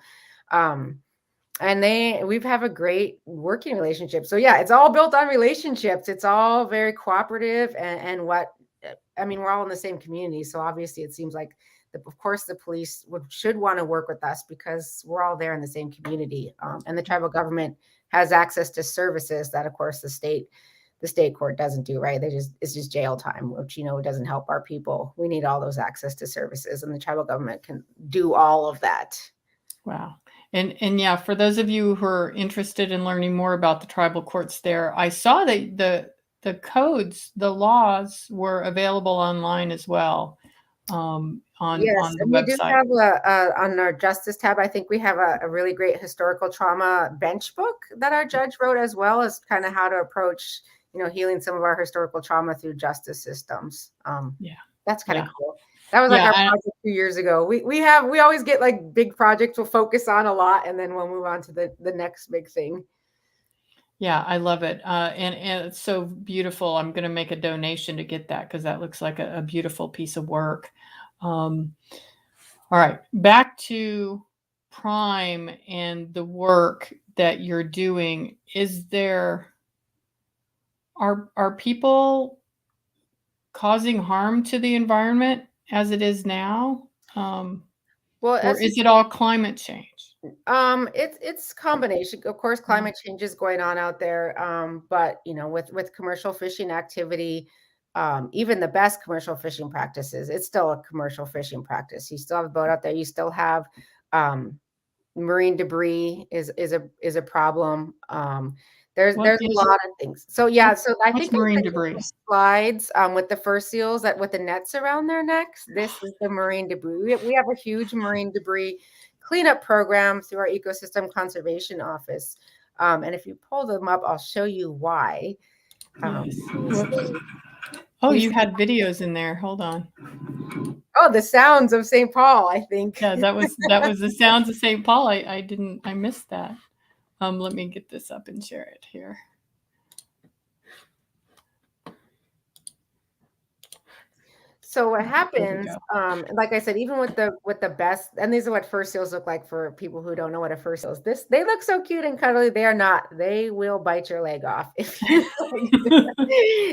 And we've have a great working relationship. So yeah, it's all built on relationships. It's all very cooperative, and we're all in the same community. So obviously it seems like, of course, the police should want to work with us because we're all there in the same community. And the tribal government has access to services that, of course, the state court doesn't do, right? It's just jail time, which, doesn't help our people. We need all those access to services, and the tribal government can do all of that.
Wow. And yeah, for those of you who are interested in learning more about the tribal courts there, I saw that the codes, the laws were available online as well. On the website.
We do have on our justice tab, I think we have a really great historical trauma bench book that our judge wrote, as well as kind of how to approach, healing some of our historical trauma through justice systems. That's kind of cool. That was like our project 2 years ago. We always get like big projects we'll focus on a lot, and then we'll move on to the next big thing.
Yeah, I love it. And it's so beautiful. I'm going to make a donation to get that, because that looks like a beautiful piece of work. All right, back to Prime and the work that you're doing. Are people causing harm to the environment as it is now? Or is it all climate change?
It's combination. Of course, climate change is going on out there. But with commercial fishing activity, even the best commercial fishing practices, it's still a commercial fishing practice. You still have a boat out there. You still have marine debris is a problem. There's a lot of things. So yeah, so I think
marine debris
slides with the fur seals with the nets around their necks. This is the marine debris. We have a huge marine debris cleanup program through our ecosystem conservation office. And if you pull them up, I'll show you why.
Oh, you had videos in there. Hold on.
Oh, the sounds of St. Paul, I think.
Yeah, that was the sounds of St. Paul. I missed that. Let me get this up and share it here.
So what happens, like I said, even with the best, and these are what fur seals look like for people who don't know what a fur seal is. They look so cute and cuddly. They are not. They will bite your leg off if you.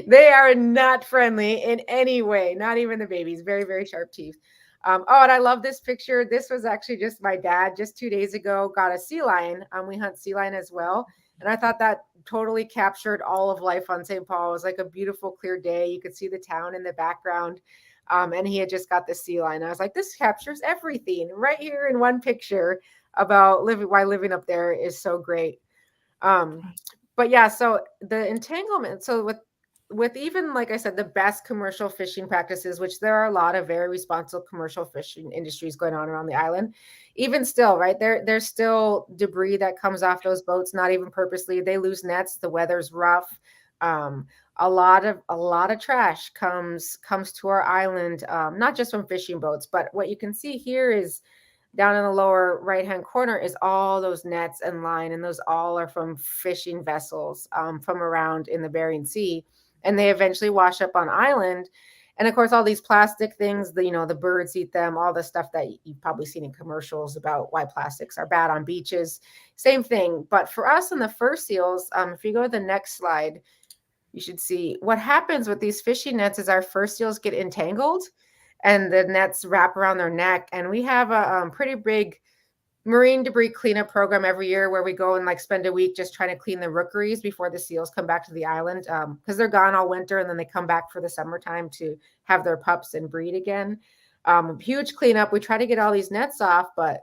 They are not friendly in any way. Not even the babies. Very, very sharp teeth. And I love this picture. This was actually just my dad just 2 days ago got a sea lion. We hunt sea lion as well. And I thought that totally captured all of life on St. Paul. It was like a beautiful, clear day. You could see the town in the background. And he had just got the sea lion. I was like, this captures everything right here in one picture about why living up there is so great. But yeah, so the entanglement. So with even, like I said, the best commercial fishing practices, which there are a lot of very responsible commercial fishing industries going on around the island, even still, right, there's still debris that comes off those boats, not even purposely. They lose nets, the weather's rough. A lot of trash comes to our island, not just from fishing boats, but what you can see here is down in the lower right hand corner is all those nets and line, and those all are from fishing vessels from around in the Bering Sea, and they eventually wash up on island. And of course, all these plastic things, the birds eat them, all the stuff that you've probably seen in commercials about why plastics are bad on beaches. Same thing. But for us and the fur seals, if you go to the next slide, you should see what happens with these fishing nets is our fur seals get entangled and the nets wrap around their neck. And we have a pretty big marine debris cleanup program every year where we go and like spend a week just trying to clean the rookeries before the seals come back to the island, because they're gone all winter and then they come back for the summertime to have their pups and breed again. Huge cleanup. We try to get all these nets off, but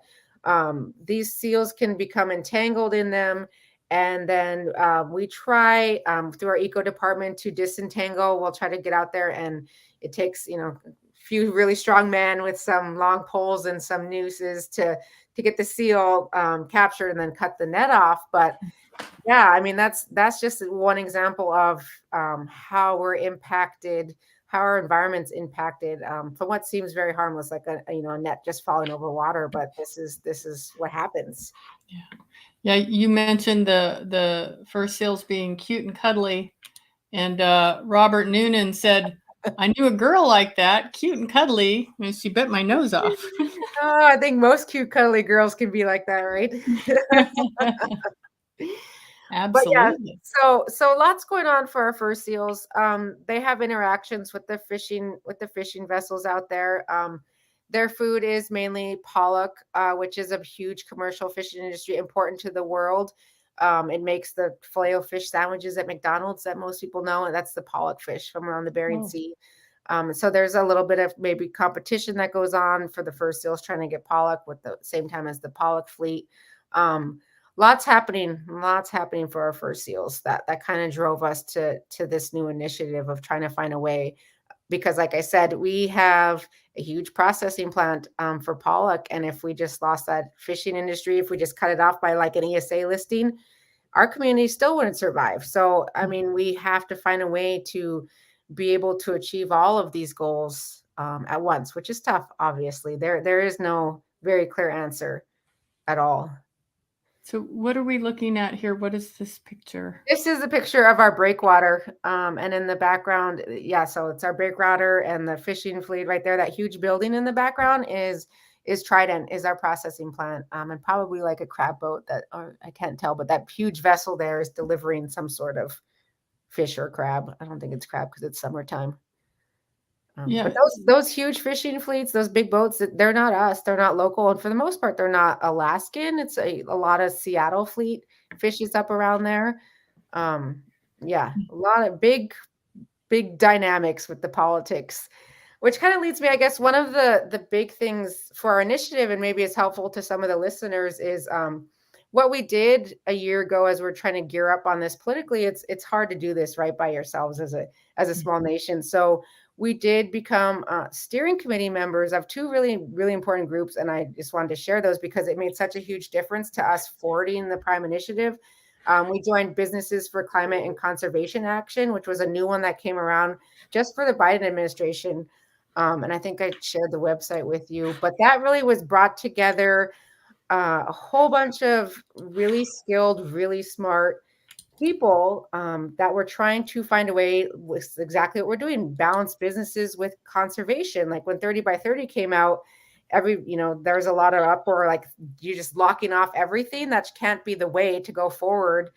these seals can become entangled in them. And then we try through our eco department to disentangle. We'll try to get out there, and it takes, a few really strong men with some long poles and some nooses to get the seal captured and then cut the net off. But yeah, I mean, that's just one example of how we're impacted, how our environment's impacted from what seems very harmless, like a net just falling over water. But this is what happens.
Yeah, you mentioned the fur seals being cute and cuddly, and Robert Noonan said, "I knew a girl like that, cute and cuddly, and she bit my nose off."
I think most cute cuddly girls can be like that, right?
Absolutely.
But yeah, so lots going on for our fur seals. They have interactions with the fishing vessels out there. Their food is mainly pollock, which is a huge commercial fishing industry, important to the world. It makes the filet-o-fish sandwiches at McDonald's that most people know, and that's the pollock fish from around the Bering Sea. So there's a little bit of maybe competition that goes on for the fur seals trying to get pollock with the same time as the pollock fleet. Lots happening for our fur seals. That kind of drove us to this new initiative of trying to find a way, because like I said, we have a huge processing plant for pollock. And if we just lost that fishing industry, if we just cut it off by like an ESA listing, our community still wouldn't survive. So, I mean, we have to find a way to be able to achieve all of these goals at once, which is tough, obviously. There is no very clear answer at all.
So what are we looking at here? What is this picture?
This is a picture of our breakwater. And in the background, so it's our breakwater and the fishing fleet right there. That huge building in the background is Trident, is our processing plant. And probably like a crab boat or I can't tell, but that huge vessel there is delivering some sort of fish or crab. I don't think it's crab because it's summertime. But those huge fishing fleets, those big boats, they're not us. They're not local. And for the most part, they're not Alaskan. It's a lot of Seattle fleet fishes up around there. A lot of big dynamics with the politics, which kind of leads me, I guess, one of the big things for our initiative, and maybe it's helpful to some of the listeners, is what we did a year ago as we're trying to gear up on this politically. It's hard to do this right by yourselves as a small nation. So we did become steering committee members of two really, really important groups. And I just wanted to share those because it made such a huge difference to us forwarding the Prime Initiative. We joined Businesses for Climate and Conservation Action, which was a new one that came around just for the Biden administration. And I think I shared the website with you, but that really was brought together a whole bunch of really skilled, really smart people that were trying to find a way with exactly what we're doing, balance businesses with conservation. Like when 30 by 30 came out, there's a lot of uproar, like you're just locking off everything. That can't be the way to go forward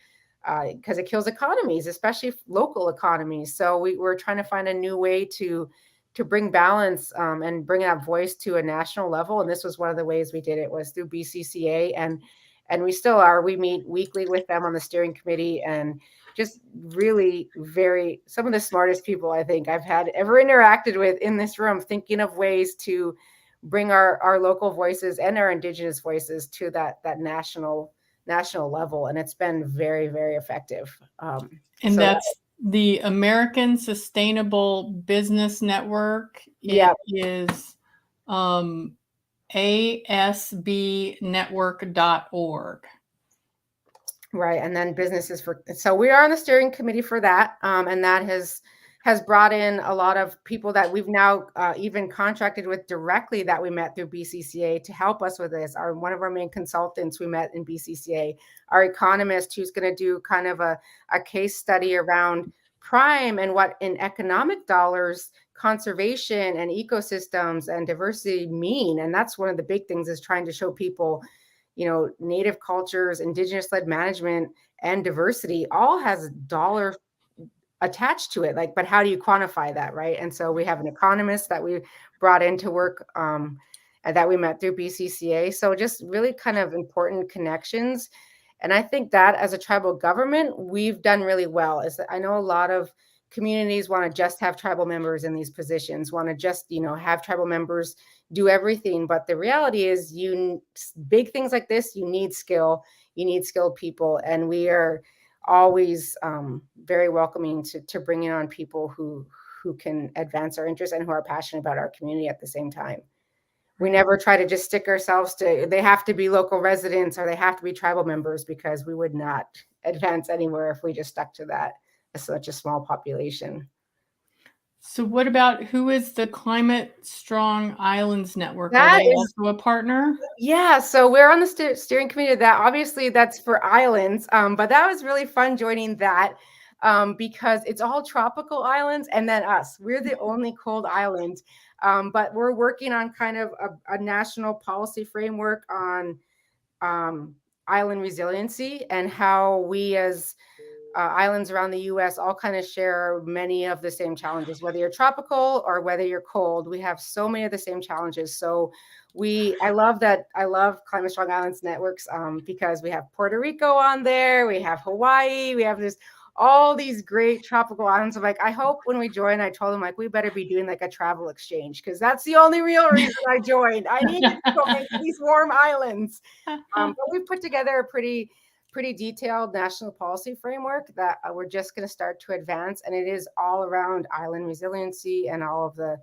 because it kills economies, especially local economies. So we're trying to find a new way to bring balance and bring that voice to a national level. And this was one of the ways we did it, was through BCCA. And we still are. We meet weekly with them on the steering committee, and just really some of the smartest people I think I've had ever interacted with in this room, thinking of ways to bring our local voices and our Indigenous voices to that national level. And it's been very, very effective.
And the American Sustainable Business Network. It
Yeah.
is asbnetwork.org.
Right. And then businesses for, so we are on the steering committee for that. And that has brought in a lot of people that we've now even contracted with directly that we met through BCCA to help us with this. One of our main consultants we met in BCCA, our economist who's going to do kind of a case study around prime and what in economic dollars conservation and ecosystems and diversity mean. And that's one of the big things, is trying to show people, native cultures, indigenous-led management, and diversity all has dollar attached to it. Like, but how do you quantify that, right? And so we have an economist that we brought in to work, and that we met through BCCA. So just really kind of important connections. And I think that as a tribal government, we've done really well. I know a lot of communities want to just have tribal members in these positions, want to just, have tribal members do everything. But the reality is, big things like this, you need skill, you need skilled people. And we are always very welcoming to bringing on people who can advance our interests and who are passionate about our community at the same time. We never try to just stick ourselves to, they have to be local residents or they have to be tribal members, because we would not advance anywhere if we just stuck to that as such a small population.
So what about, who is the Climate Strong Islands Network? Are
That
they
is,
also a partner?
yeah, so we're on the steering committee of that. Obviously, that's for islands, but that was really fun joining that, because it's all tropical islands, and then us. We're the only cold island, but we're working on kind of a national policy framework on island resiliency, and how we as islands around the U.S. all kind of share many of the same challenges, whether you're tropical or whether you're cold. We have so many of the same challenges. So I love Climate Strong Islands Networks, because we have Puerto Rico on there, we have Hawaii, we have all these great tropical islands. I'm like, I hope when we join, I told them, like, we better be doing like a travel exchange, because that's the only real reason I joined. I needed to go into these warm islands. But we've put together a pretty detailed national policy framework that we're just going to start to advance. And it is all around island resiliency and all of the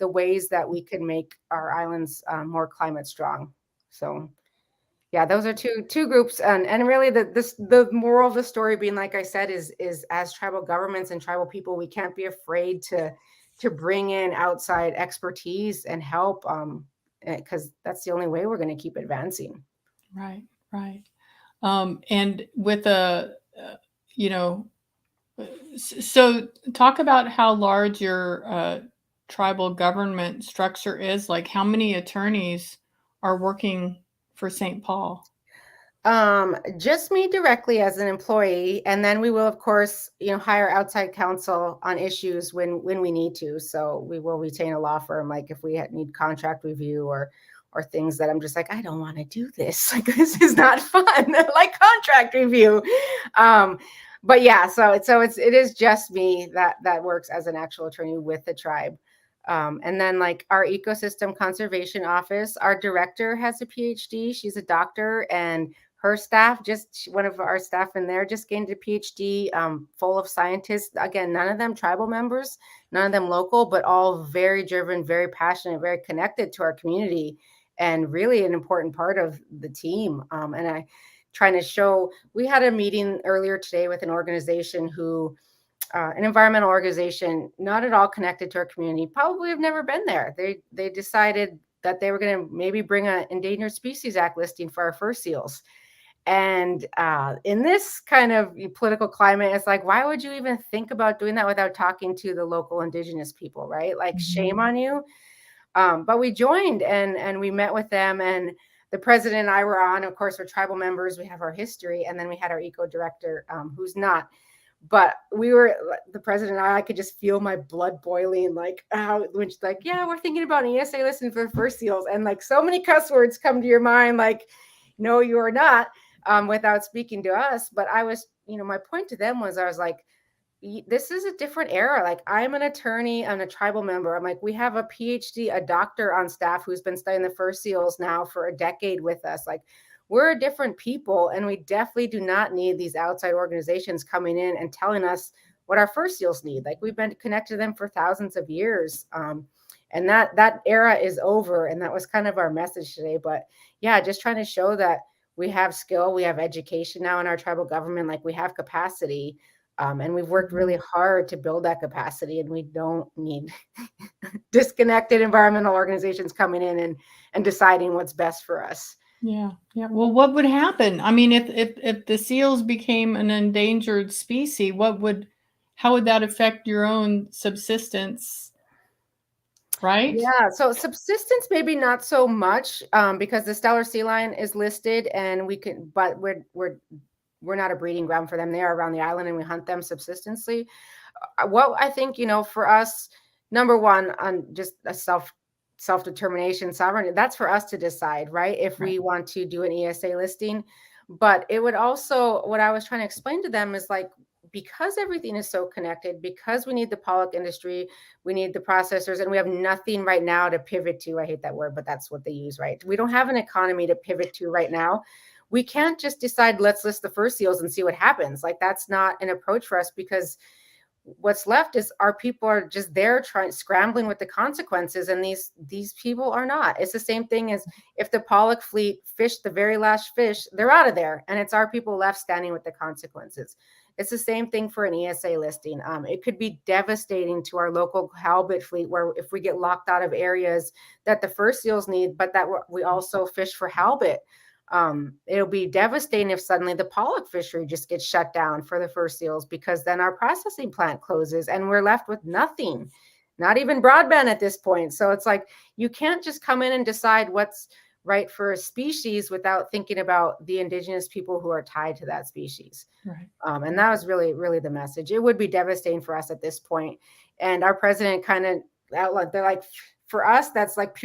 ways that we can make our islands more climate strong. So yeah, those are two groups. And really the moral of the story being, like I said, is as tribal governments and tribal people, we can't be afraid to bring in outside expertise and help, because that's the only way we're going to keep advancing.
Right. And with so talk about how large your tribal government structure is. Like, how many attorneys are working for St. Paul?
Just me directly as an employee, and then we will, of course, hire outside counsel on issues when we need to. So we will retain a law firm, like if we need contract review or things that I'm just like, I don't want to do this. Like, this is not fun. Like contract review. But yeah, so it is just me that works as an actual attorney with the tribe. And then like our ecosystem conservation office, our director has a PhD. She's a doctor, and her staff, just one of our staff in there, just gained a PhD, full of scientists. Again, none of them tribal members, none of them local, but all very driven, very passionate, very connected to our community, and really an important part of the team. And trying to show, we had a meeting earlier today with an organization who, an environmental organization, not at all connected to our community, probably have never been there. They decided that they were going to maybe bring an Endangered Species Act listing for our fur seals. And in this kind of political climate, it's like, why would you even think about doing that without talking to the local indigenous people, right? Like, shame on you. But we joined and we met with them, and the president and I were on. Of course, we're tribal members. We have our history. And then we had our eco director, who's not. But the president and I could just feel my blood boiling, like, when she's like, yeah, we're thinking about an ESA listing for fur seals. And like, so many cuss words come to your mind, like, no, you are not, without speaking to us. But I was, my point to them was, I was like, this is a different era. Like, I'm an attorney, I'm a tribal member. I'm like, we have a PhD, a doctor on staff who's been studying the fur seals now for a decade with us. Like, we're a different people, and we definitely do not need these outside organizations coming in and telling us what our fur seals need. Like, we've been connected to them for thousands of years. And that era is over. And that was kind of our message today. But yeah, just trying to show that we have skill, we have education now in our tribal government, like we have capacity. And we've worked really hard to build that capacity, and we don't need disconnected environmental organizations coming in and deciding what's best for us.
Yeah. Yeah. Well, what would happen? I mean, if the seals became an endangered species, how would that affect your own subsistence? Right?
Yeah, so subsistence maybe not so much, because the Steller sea lion is listed, and but we're not a breeding ground for them. They are around the island, and we hunt them subsistently. What I think, for us, number one, on just a self-determination, sovereignty, that's for us to decide, right? If we want to do an ESA listing. But it would also, what I was trying to explain to them is, like, because everything is so connected, because we need the pollock industry, we need the processors, and we have nothing right now to pivot to. I hate that word, but that's what they use, right? We don't have an economy to pivot to right now. We can't just decide, let's list the fur seals and see what happens. Like, that's not an approach for us, because what's left is our people are just there scrambling with the consequences, and these people are not. It's the same thing as if the pollock fleet fished the very last fish, they're out of there, and it's our people left standing with the consequences. It's the same thing for an ESA listing. It could be devastating to our local halibut fleet, where if we get locked out of areas that the fur seals need, but that we also fish for halibut. It'll be devastating if suddenly the pollock fishery just gets shut down for the fur seals, because then our processing plant closes and we're left with nothing, not even broadband at this point. So it's like, you can't just come in and decide what's right for a species without thinking about the indigenous people who are tied to that species.
Right.
And that was really, really the message. It would be devastating for us at this point. And our president kind of outlined, they're like, for us, that's like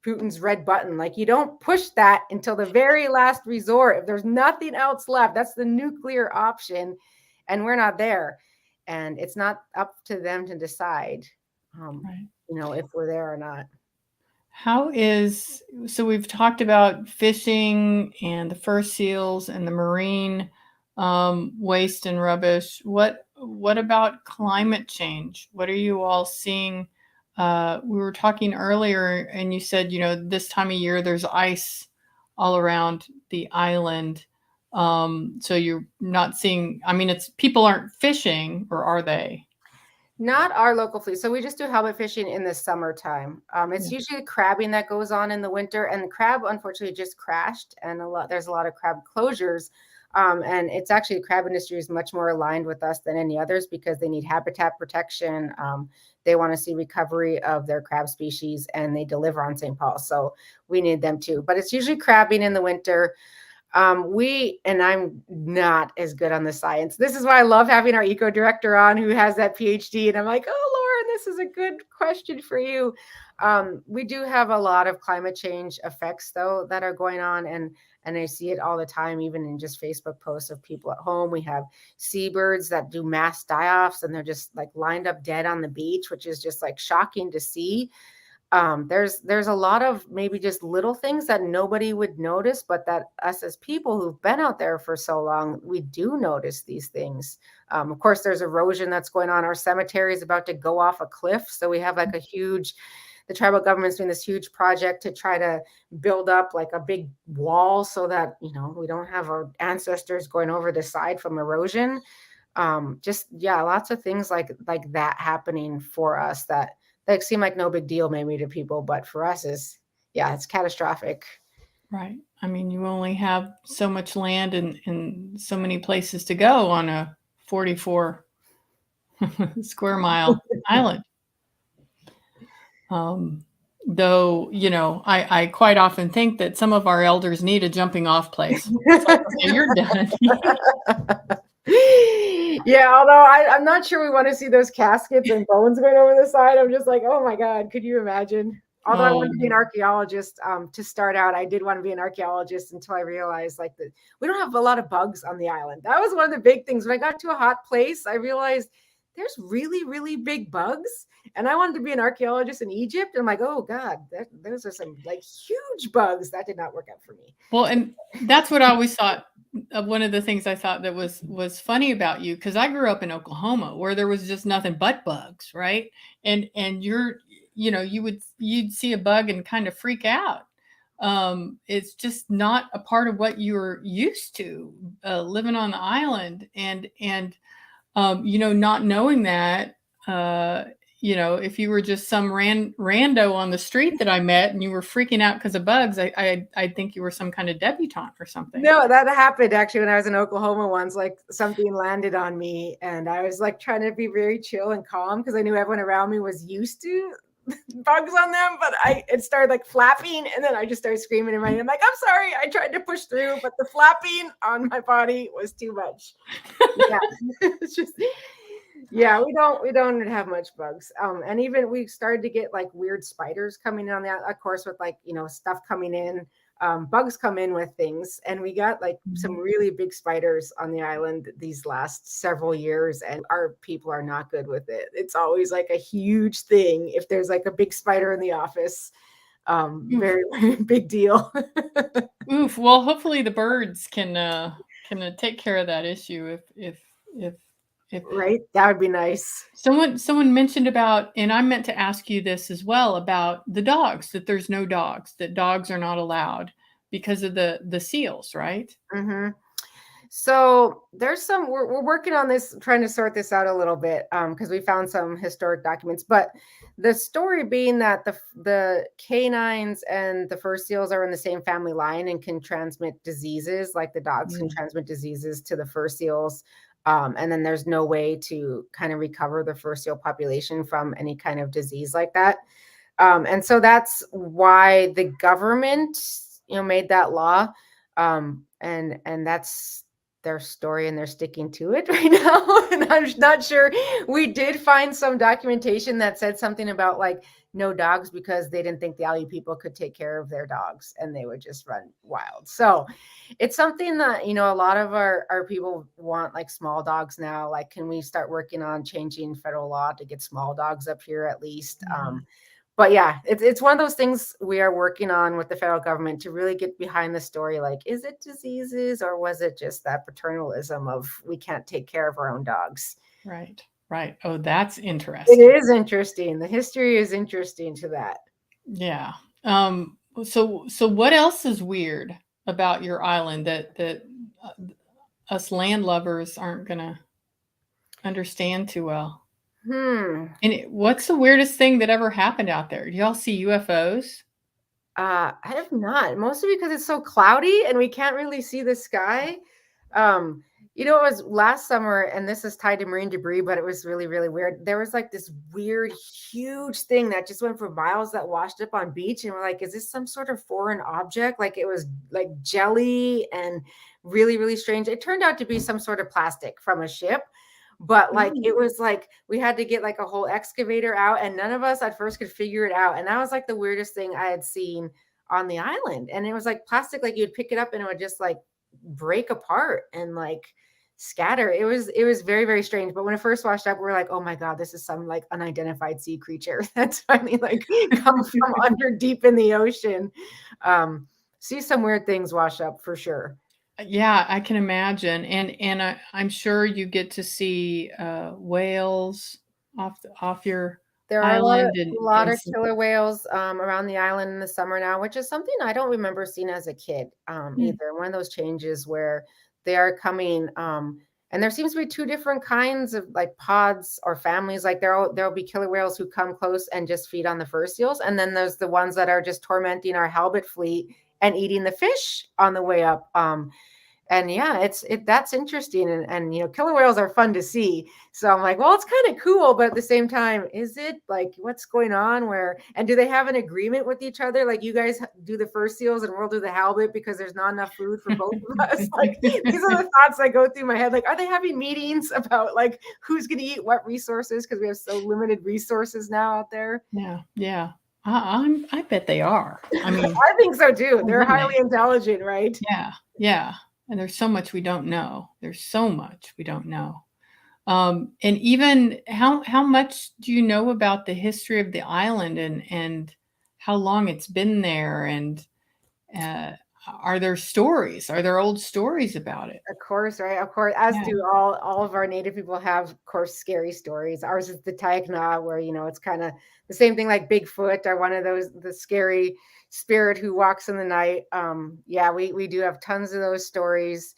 Putin's red button. Like, you don't push that until the very last resort. If there's nothing else left, that's the nuclear option. And we're not there. And it's not up to them to decide, if we're there or not.
So we've talked about fishing and the fur seals and the marine waste and rubbish. What about climate change? What are you all seeing? We were talking earlier, and you said, this time of year there's ice all around the island. So you're not seeing, people aren't fishing, or are they?
Not our local fleet. So we just do halibut fishing in the summertime. It's usually crabbing that goes on in the winter, and the crab unfortunately just crashed, and there's a lot of crab closures. And it's actually, the crab industry is much more aligned with us than any others, because they need habitat protection. They want to see recovery of their crab species, and they deliver on St. Paul. So we need them too. But it's usually crabbing in the winter. And I'm not as good on the science. This is why I love having our eco director on, who has that PhD. And I'm like, oh, Lauren, this is a good question for you. We do have a lot of climate change effects, though, that are going on. And I see it all the time, even in just Facebook posts of people at home. We have seabirds that do mass die-offs, and they're just like lined up dead on the beach, which is just like shocking to see. There's a lot of maybe just little things that nobody would notice, but that us as people who've been out there for so long, we do notice these things. Of course, there's erosion that's going on. Our cemetery is about to go off a cliff. So we have like the tribal government's doing this huge project to try to build up like a big wall so that, we don't have our ancestors going over the side from erosion. Lots of things like that happening for us that seem like no big deal maybe to people, but for us it's catastrophic.
Right. You only have so much land and so many places to go on a 44 square mile island. Though, I quite often think that some of our elders need a jumping off place. It's like, okay, you're done.
Yeah, although I'm not sure we want to see those caskets and bones going over the side. I'm just like, oh my God, could you imagine? Although I wanted to be an archaeologist to start out. I did want to be an archaeologist until I realized we don't have a lot of bugs on the island. That was one of the big things. When I got to a hot place, I realized there's really, really big bugs. And I wanted to be an archaeologist in Egypt. And I'm like, oh God, those are some like huge bugs. That did not work out for me.
Well, and that's what I always thought. one of the things I thought that was funny about you, because I grew up in Oklahoma where there was just nothing but bugs, right? And you'd see a bug and kind of freak out. It's just not a part of what you're used to, living on the island, and not knowing that, if you were just some rando on the street that I met and you were freaking out because of bugs, I think you were some kind of debutante or something.
No, that happened actually when I was in Oklahoma once. Like something landed on me, and I was like trying to be very chill and calm because I knew everyone around me was used to bugs on them, but it started like flapping, and then I just started screaming and running. I'm like, I'm sorry, I tried to push through, but the flapping on my body was too much. Yeah, it's just. Yeah, we don't have much bugs. And even we started to get like weird spiders coming in on that, of course, with like, stuff coming in. Bugs come in with things, and we got like some really big spiders on the island these last several years, and our people are not good with it. It's always like a huge thing if there's like a big spider in the office. Very, very big deal.
Oof. Well, hopefully the birds can take care of that issue if
right, that would be nice.
Someone mentioned about, and I meant to ask you this as well, about the dogs, that there's no dogs, that dogs are not allowed because of the seals, right?
Mm-hmm. So there's we're working on this, trying to sort this out a little bit, because we found some historic documents, but the story being that the canines and the fur seals are in the same family line and can transmit diseases, like the dogs can transmit diseases to the fur seals. And then there's no way to kind of recover the fur seal population from any kind of disease like that. And so that's why the government, made that law. And that's their story, and they're sticking to it right now. And I'm not sure. We did find some documentation that said something about like no dogs because they didn't think the Aleut people could take care of their dogs and they would just run wild. So it's something that, a lot of our people want, like small dogs now. Like, can we start working on changing federal law to get small dogs up here at least? But yeah, it's one of those things we are working on with the federal government to really get behind the story. Like, is it diseases, or was it just that paternalism of we can't take care of our own dogs?
Right. Oh, that's interesting.
It is interesting. The history is interesting to that.
Yeah. So what else is weird about your island that us landlubbers aren't gonna understand too well? And what's the weirdest thing that ever happened out there? Do y'all see UFOs?
I have not, mostly because it's so cloudy and we can't really see the sky. It was last summer, and this is tied to marine debris, but it was really, really weird. There was like this weird, huge thing that just went for miles that washed up on beach. And we're like, is this some sort of foreign object? Like, it was like jelly and really, really strange. It turned out to be some sort of plastic from a ship. But like, it was like we had to get like a whole excavator out, and none of us at first could figure it out. And that was like the weirdest thing I had seen on the island. And it was like plastic, like you'd pick it up and it would just like break apart and like scatter. It was very, very strange. But when it first washed up, we were like, oh my God, this is some like unidentified sea creature that's finally like come from under deep in the ocean. See some weird things wash up for sure.
Yeah, I can imagine. And I'm sure you get to see whales off your
There are
island.
a lot of killer whales around the island in the summer now, which is something I don't remember seeing as a kid either. One of those changes where they are coming, and there seems to be two different kinds of like pods or families. Like there'll be killer whales who come close and just feed on the fur seals, and then there's the ones that are just tormenting our halibut fleet and eating the fish on the way up. And yeah, that's interesting. And killer whales are fun to see. So I'm like, well, it's kind of cool, but at the same time, is it like what's going on and do they have an agreement with each other? Like, you guys do the fur seals and we'll do the halibut because there's not enough food for both of us. Like, these are the thoughts that go through my head. Like, are they having meetings about like who's going to eat what resources? Because we have so limited resources now out there.
Yeah. I bet they are. I mean,
I think so too. They're highly intelligent, right?
Yeah. And there's so much we don't know. And even how much do you know about the history of the island and how long it's been there? And are there stories? Are there old stories about it?
Of course, right? Of course, as
Yeah.
do all of our Native people have, of course, scary stories. Ours is the Taigna, where it's kind of the same thing like Bigfoot or one of those, the scary spirit who walks in the night. Yeah, we do have tons of those stories.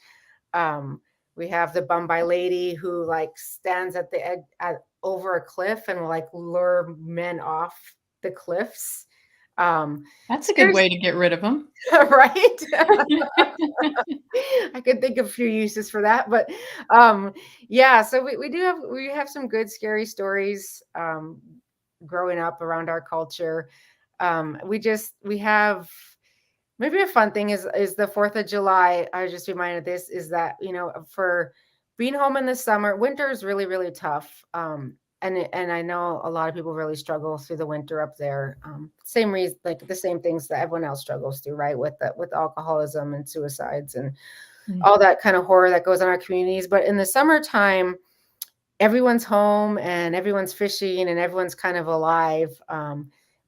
Um, we have the Bombay lady who like stands at the edge over a cliff and will like lure men off the cliffs.
That's a good
There's
way to get rid of them.
right. I could think of a few uses for that, but yeah, so we have some good scary stories growing up around our culture. We have maybe a fun thing is the 4th of July. I was just reminded of this is that, for being home in the summer, winter is really, really tough. And I know a lot of people really struggle through the winter up there. Same reason, like the same things that everyone else struggles through, right? With alcoholism and suicides and all that kind of horror that goes on in our communities. But in the summertime, everyone's home and everyone's fishing and everyone's kind of alive.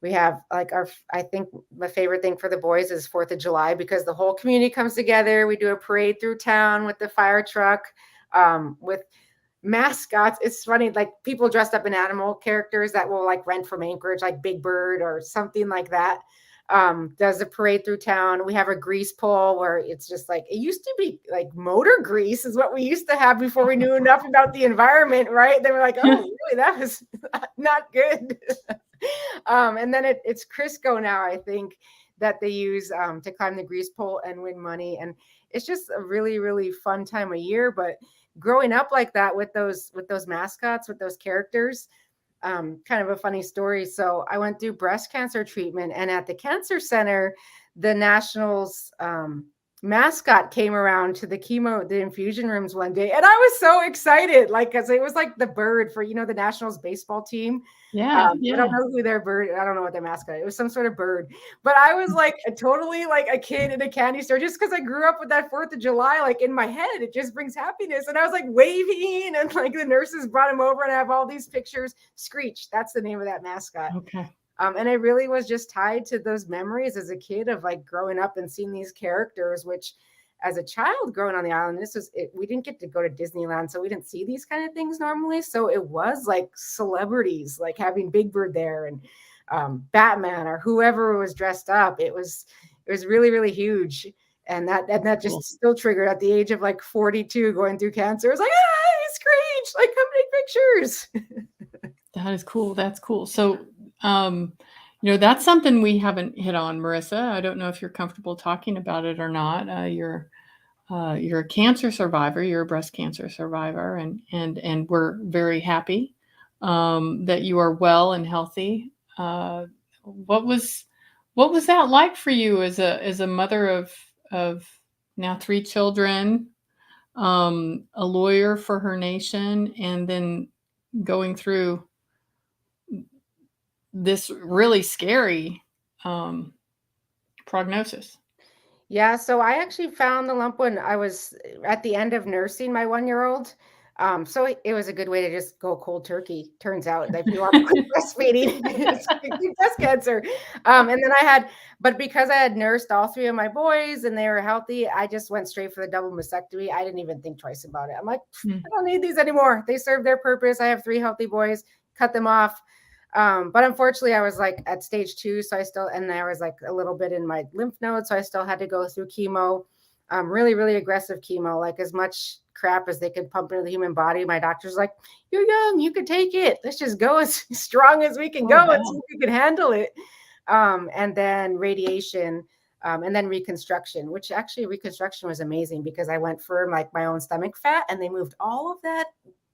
We have like I think my favorite thing for the boys is 4th of July because the whole community comes together. We do a parade through town with the fire truck, with mascots. It's funny, like people dressed up in animal characters that will like rent from Anchorage, like Big Bird or something like that. Does a parade through town. We have a grease pole where it's just like, it used to be like motor grease is what we used to have before we knew enough about the environment, right? They were like, oh, really? That was not good. And then it's Crisco now, I think, that they use to climb the grease pole and win money. And it's just a really, really fun time of year. But growing up like that with those mascots, with those characters, kind of a funny story. So I went through breast cancer treatment, and at the cancer center, the Nationals mascot came around to the infusion rooms one day, and I was so excited, like, because it was like the bird for the Nationals baseball team.
Yeah,
I don't
yeah.
know who their bird. I don't know what their mascot. It was some sort of bird, but I was like totally like a kid in a candy store just because I grew up with that 4th of July. Like in my head, it just brings happiness, and I was like waving, and like the nurses brought him over, and I have all these pictures. Screech, that's the name of that mascot.
Okay.
And I really was just tied to those memories as a kid of like growing up and seeing these characters, which as a child growing on the island, we didn't get to go to Disneyland, so we didn't see these kind of things normally. So it was like celebrities, like having Big Bird there and Batman or whoever was dressed up. It was really, really huge. And that just still triggered at the age of like 42 going through cancer. It was like, Screech, like come take pictures.
That is cool. That's cool. So, that's something we haven't hit on, Marissa. I don't know if you're comfortable talking about it or not. You're a cancer survivor. You're a breast cancer survivor, and we're very happy that you are well and healthy. What was that like for you as a mother of now 3 children, a lawyer for her nation, and then going through this really scary prognosis?
Yeah, so I actually found the lump when I was at the end of nursing my 1-year-old. So it was a good way to just go cold turkey. Turns out that if you want to quit breastfeeding, it's breast cancer. And then but because I had nursed all 3 of my boys and they were healthy, I just went straight for the double mastectomy. I didn't even think twice about it. I'm like, I don't need these anymore. They serve their purpose. I have 3 healthy boys, cut them off. But unfortunately I was like at stage 2. So there was like a little bit in my lymph nodes. So I still had to go through chemo, really, really aggressive chemo, like as much crap as they could pump into the human body. My doctor's like, you're young, you could take it. Let's just go as strong as we can go and see if we can handle it. And then radiation, and then reconstruction, which actually reconstruction was amazing because I went for like my own stomach fat and they moved all of that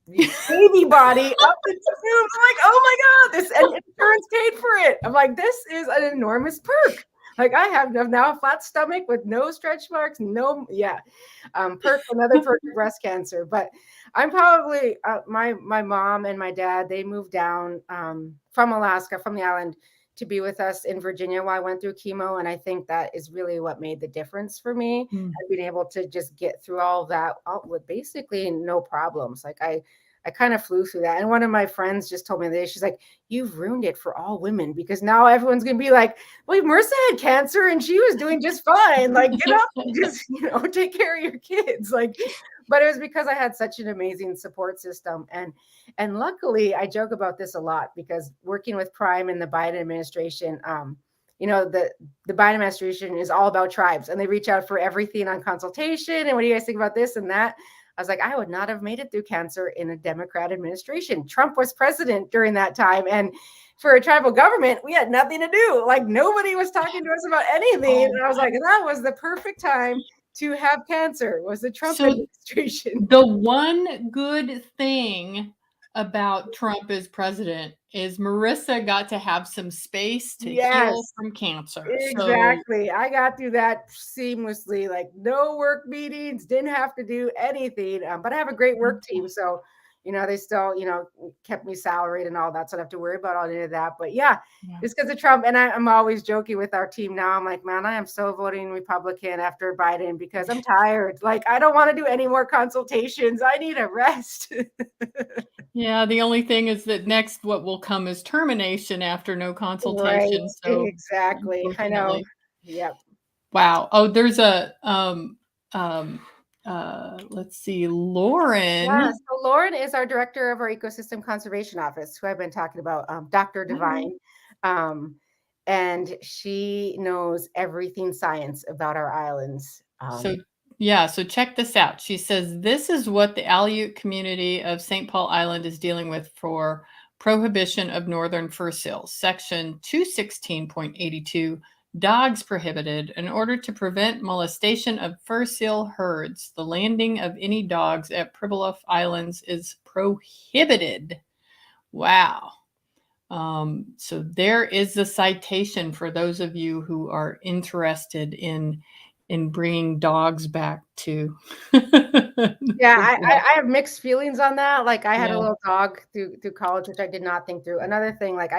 baby body up the tubes. I'm like, oh my God, this and insurance paid for it. I'm like, this is an enormous perk. Like I have now a flat stomach with no stretch marks, perk, another perk of breast cancer. But I'm probably my mom and my dad, they moved down from Alaska, from the island, to be with us in Virginia while I went through chemo. And I think that is really what made the difference for me. I've been able to just get through all of that with basically no problems. Like I kind of flew through that. And one of my friends just told me the other day, she's like, you've ruined it for all women, because now everyone's going to be like, well, Marissa had cancer and she was doing just fine. Like, get up and just, take care of your kids. Like, but it was because I had such an amazing support system. And luckily, I joke about this a lot, because working with Prime in the Biden administration, the Biden administration is all about tribes, and they reach out for everything on consultation. And what do you guys think about this and that? I was like, I would not have made it through cancer in a Democrat administration. Trump was president during that time. And for a tribal government, we had nothing to do. Like, nobody was talking to us about anything. And I was like, that was the perfect time to have cancer, was the Trump administration.
The one good thing about Trump as president is Marissa got to have some space to heal from cancer.
Exactly. So, I got through that seamlessly, like no work meetings, didn't have to do anything. But I have a great work team. So, they still, kept me salaried and all that. So I don't have to worry about all of that. But yeah, it's because of Trump. And I'm always joking with our team now. I'm like, man, I am so voting Republican after Biden, because I'm tired. Like, I don't want to do any more consultations. I need a rest.
Yeah, the only thing is that next what will come is termination after no consultation.
Right,
so
exactly. I know. Yep.
Wow. Oh, there's a let's see, Lauren.
Yeah, so Lauren is our director of our ecosystem conservation office, who I've been talking about, Dr. Divine. And she knows everything science about our islands.
So check this out. She says, this is what the Aleut Community of St. Paul Island is dealing with for prohibition of northern fur seals. Section 216.82, dogs prohibited. In order to prevent molestation of fur seal herds, the landing of any dogs at Pribilof Islands is prohibited. Wow. So there is the citation for those of you who are interested in bringing dogs back to.
Yeah, I have mixed feelings on that. Like, I had a little dog through college, which I did not think through. Another thing, like,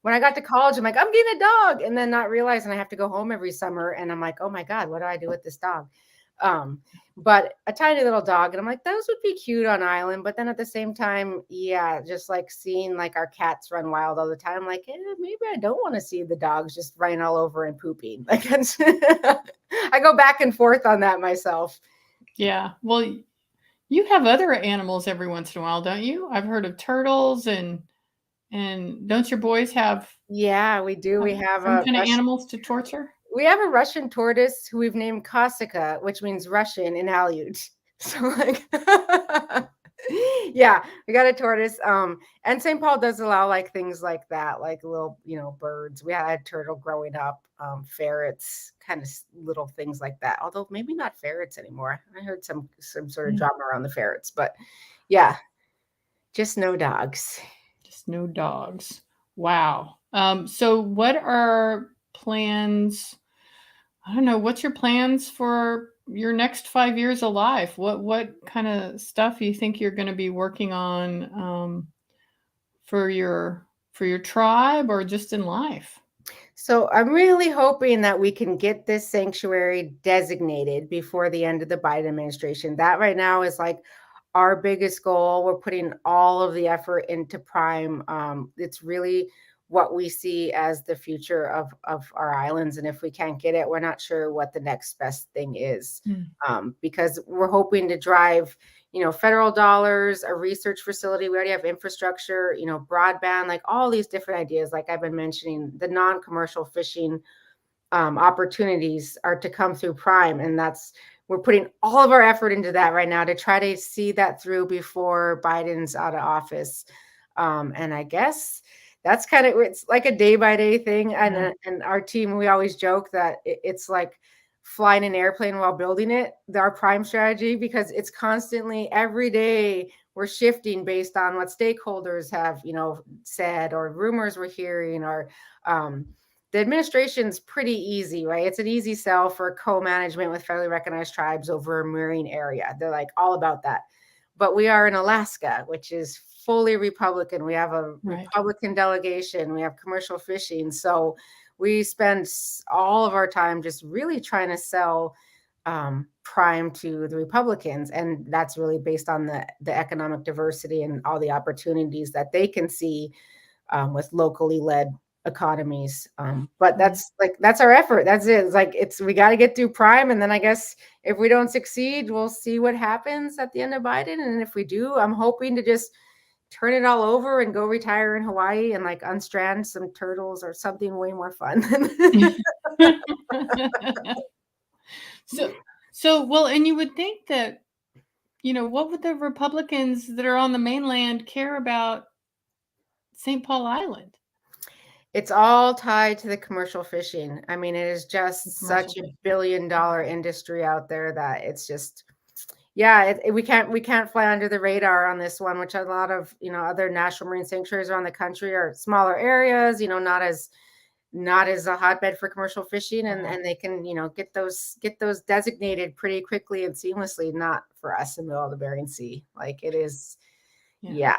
when I got to college, I'm like, I'm getting a dog, and then not realizing I have to go home every summer, and I'm like, oh my God, what do I do with this dog? But a tiny little dog, and I'm like, those would be cute on island. But then at the same time, yeah, just like seeing like our cats run wild all the time, like, maybe I don't want to see the dogs just running all over and pooping. Like, I go back and forth on that myself.
Yeah, well, you have other animals every once in a while, don't you? I've heard of turtles, and don't your boys have?
Yeah, we do. We have
some kind of animals to torture.
We have a Russian tortoise who we've named Kosika, which means Russian in Aleut. So, like, yeah, we got a tortoise. And St. Paul does allow like things like that, like little, birds. We had a turtle growing up, ferrets, kind of little things like that. Although maybe not ferrets anymore. I heard some sort of drama around the ferrets, but yeah, just no dogs.
Just no dogs. Wow. So what are plans? I don't know. What's your plans for your next 5 years of life? What kind of stuff you think you're going to be working on for your tribe, or just in life?
So I'm really hoping that we can get this sanctuary designated before the end of the Biden administration. That right now is like our biggest goal. We're putting all of the effort into Prime. It's really what we see as the future of our islands. And if we can't get it, we're not sure what the next best thing is, because we're hoping to drive, federal dollars, a research facility. We already have infrastructure, broadband, like all these different ideas. Like I've been mentioning, the non-commercial fishing opportunities are to come through Prime. And we're putting all of our effort into that right now to try to see that through before Biden's out of office. And I guess that's kind of, it's like a day by day thing. And our team, we always joke that it's like flying an airplane while building it, our Prime strategy, because it's constantly every day we're shifting based on what stakeholders have, said, or rumors we're hearing, or the administration's pretty easy, right? It's an easy sell for co-management with federally recognized tribes over a marine area. They're like all about that. But we are in Alaska, which is fully Republican. We have a Republican delegation. We have commercial fishing. So we spend all of our time just really trying to sell prime to the Republicans. And that's really based on the economic diversity and all the opportunities that they can see with locally led economies. But that's our effort. That's it. It's like, we got to get through prime. And then I guess if we don't succeed, we'll see what happens at the end of Biden. And if we do, I'm hoping to just turn it all over and go retire in Hawaii and like unstrand some turtles or something way more fun.
So well, and you would think that, what would the Republicans that are on the mainland care about St. Paul Island?
It's all tied to the commercial fishing. I mean, it is just such a billion-dollar industry out there that it's just, we can't fly under the radar on this one, which a lot of, other national marine sanctuaries around the country are smaller areas, not as a hotbed for commercial fishing, and they can, get those designated pretty quickly and seamlessly. Not for us in the middle of the Bering Sea. Like it is. Yeah.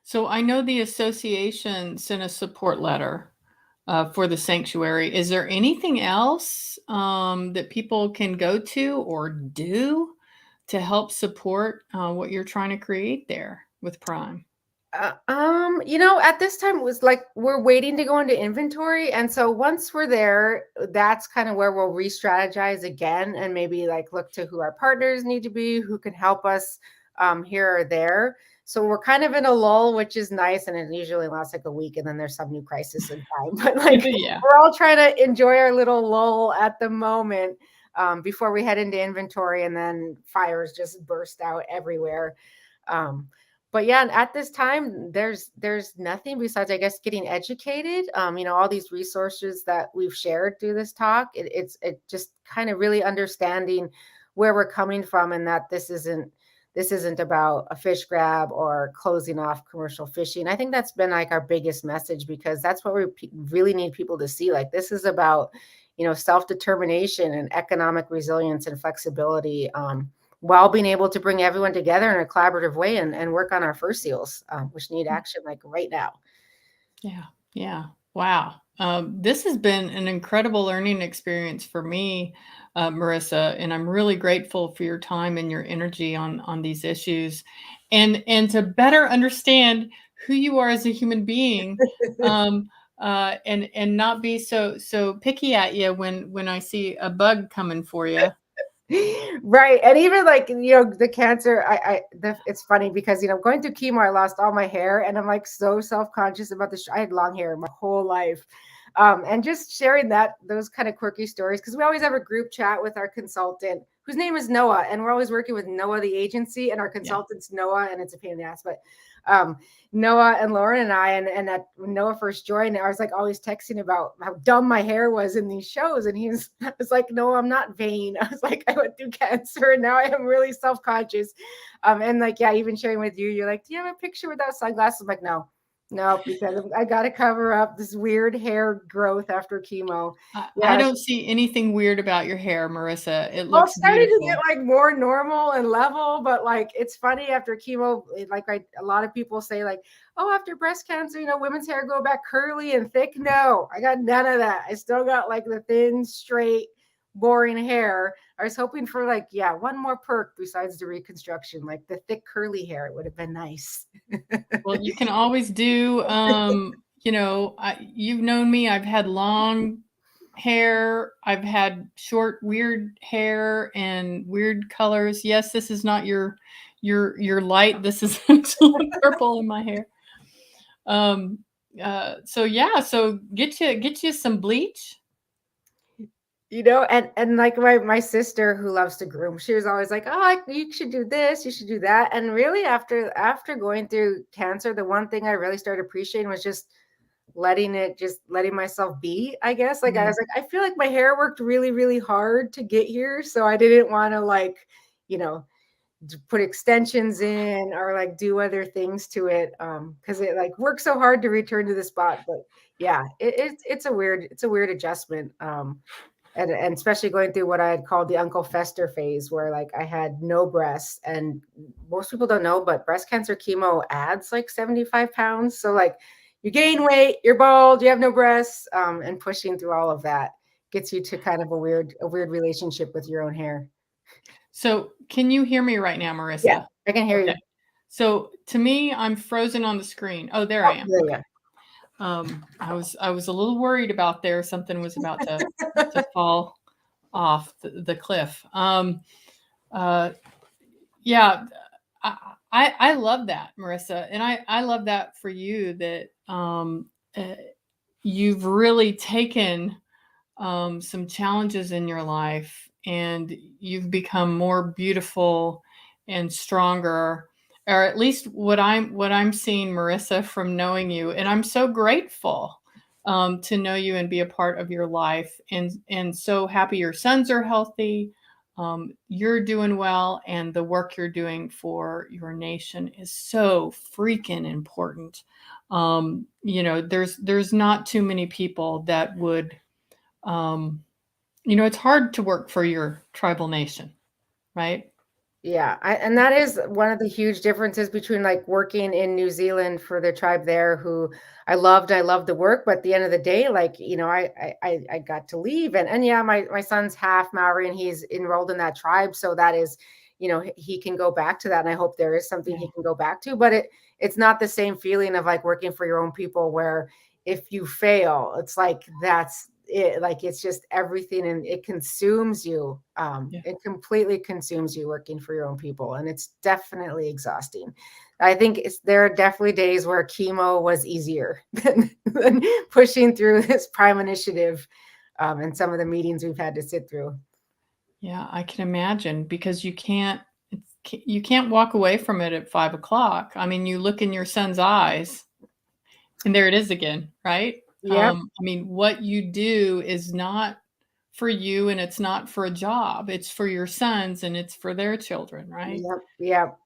So I know the association sent a support letter for the sanctuary. Is there anything else that people can go to or do to help support what you're trying to create there with Prime?
At this time it was like we're waiting to go into inventory, and so once we're there, that's kind of where we'll re-strategize again and maybe like look to who our partners need to be, who can help us here or there. So we're kind of in a lull, which is nice, and it usually lasts like a week, and then there's some new crisis in time. But like we're all trying to enjoy our little lull at the moment before we head into inventory, and then fires just burst out everywhere. But yeah, at this time, there's nothing besides, I guess, getting educated. All these resources that we've shared through this talk, it's just kind of really understanding where we're coming from, and that this isn't about a fish grab or closing off commercial fishing. I think that's been like our biggest message, because that's what we really need people to see. Like this is about, self-determination and economic resilience and flexibility, while being able to bring everyone together in a collaborative way and work on our fur seals, which need action like right now.
Yeah. Wow. This has been an incredible learning experience for me, Marissa, and I'm really grateful for your time and your energy on these issues, and to better understand who you are as a human being, and not be so picky at you when I see a bug coming for you.
Right. And even like, the cancer, it's funny because, going through chemo, I lost all my hair, and I'm like so self-conscious about this. I had long hair my whole life. And just sharing those kind of quirky stories, because we always have a group chat with our consultant, whose name is Noah, and we're always working with Noah, the agency, and our consultant's Noah, and it's a pain in the ass, but Noah and Lauren and I, and when Noah first joined, I was like always texting about how dumb my hair was in these shows, and I was like, no, I'm not vain. I was like, I went through cancer, and now I am really self-conscious. And like, even sharing with you, you're like, do you have a picture without sunglasses? I'm like, no, because I got to cover up this weird hair growth after chemo.
I don't see anything weird about your hair, Marissa. It looks
Well, starting
beautiful.
to get like more normal and level, but like it's funny after chemo, like a lot of people say like, oh, after breast cancer, women's hair go back curly and thick. No, I got none of that. I still got like the thin, straight, boring hair. I was hoping for like, one more perk besides the reconstruction, like the thick curly hair. It would have been nice.
Well, you can always do, you've known me. I've had long hair. I've had short, weird hair and weird colors. Yes, this is not your light. This is actually purple in my hair. So get you some bleach.
And like my sister, who loves to groom, she was always like, oh, you should do this, you should do that. And really after going through cancer, the one thing I really started appreciating was just letting myself be, I guess. Like I was like, I feel like my hair worked really, really hard to get here. So I didn't want to like, put extensions in or like do other things to it. Cause it like worked so hard to return to the spot. But yeah, it's a weird adjustment. And especially going through what I had called the Uncle Fester phase, where like I had no breasts, and most people don't know, but breast cancer chemo adds like 75 pounds. So like you gain weight, you're bald, you have no breasts, and pushing through all of that gets you to kind of a weird relationship with your own hair.
So can you hear me right now, Marissa?
Yeah, I can hear
Okay.
you.
So to me, I'm frozen on the screen. Oh, there I am. Okay. I was a little worried about there. Something was about to fall off the cliff. Yeah, I love that, Marissa, and I love that for you that you've really taken some challenges in your life and you've become more beautiful and stronger, or at least what I'm seeing, Marissa, from knowing you. And I'm so grateful to know you and be a part of your life, and so happy your sons are healthy. You're doing well, and the work you're doing for your nation is so freaking important. There's not too many people that would, it's hard to work for your tribal nation, right?
Yeah, and that is one of the huge differences between like working in New Zealand for the tribe there, who I loved the work, but at the end of the day, like, I got to leave, and yeah, my son's half Maori and he's enrolled in that tribe, so that is, he can go back to that, and I hope there is something he can go back to, but it's not the same feeling of like working for your own people, where if you fail, it's like that's it, like it's just everything, and it consumes you. It completely consumes you working for your own people, and it's definitely exhausting. I think there are definitely days where chemo was easier than pushing through this prime initiative, and some of the meetings we've had to sit through.
Yeah, I can imagine, because you can't walk away from it at 5 o'clock. I mean, you look in your son's eyes and there it is again, right?
Yep.
I mean, what you do is not for you, and it's not for a job. It's for your sons and it's for their children, right?
Yep. Yep.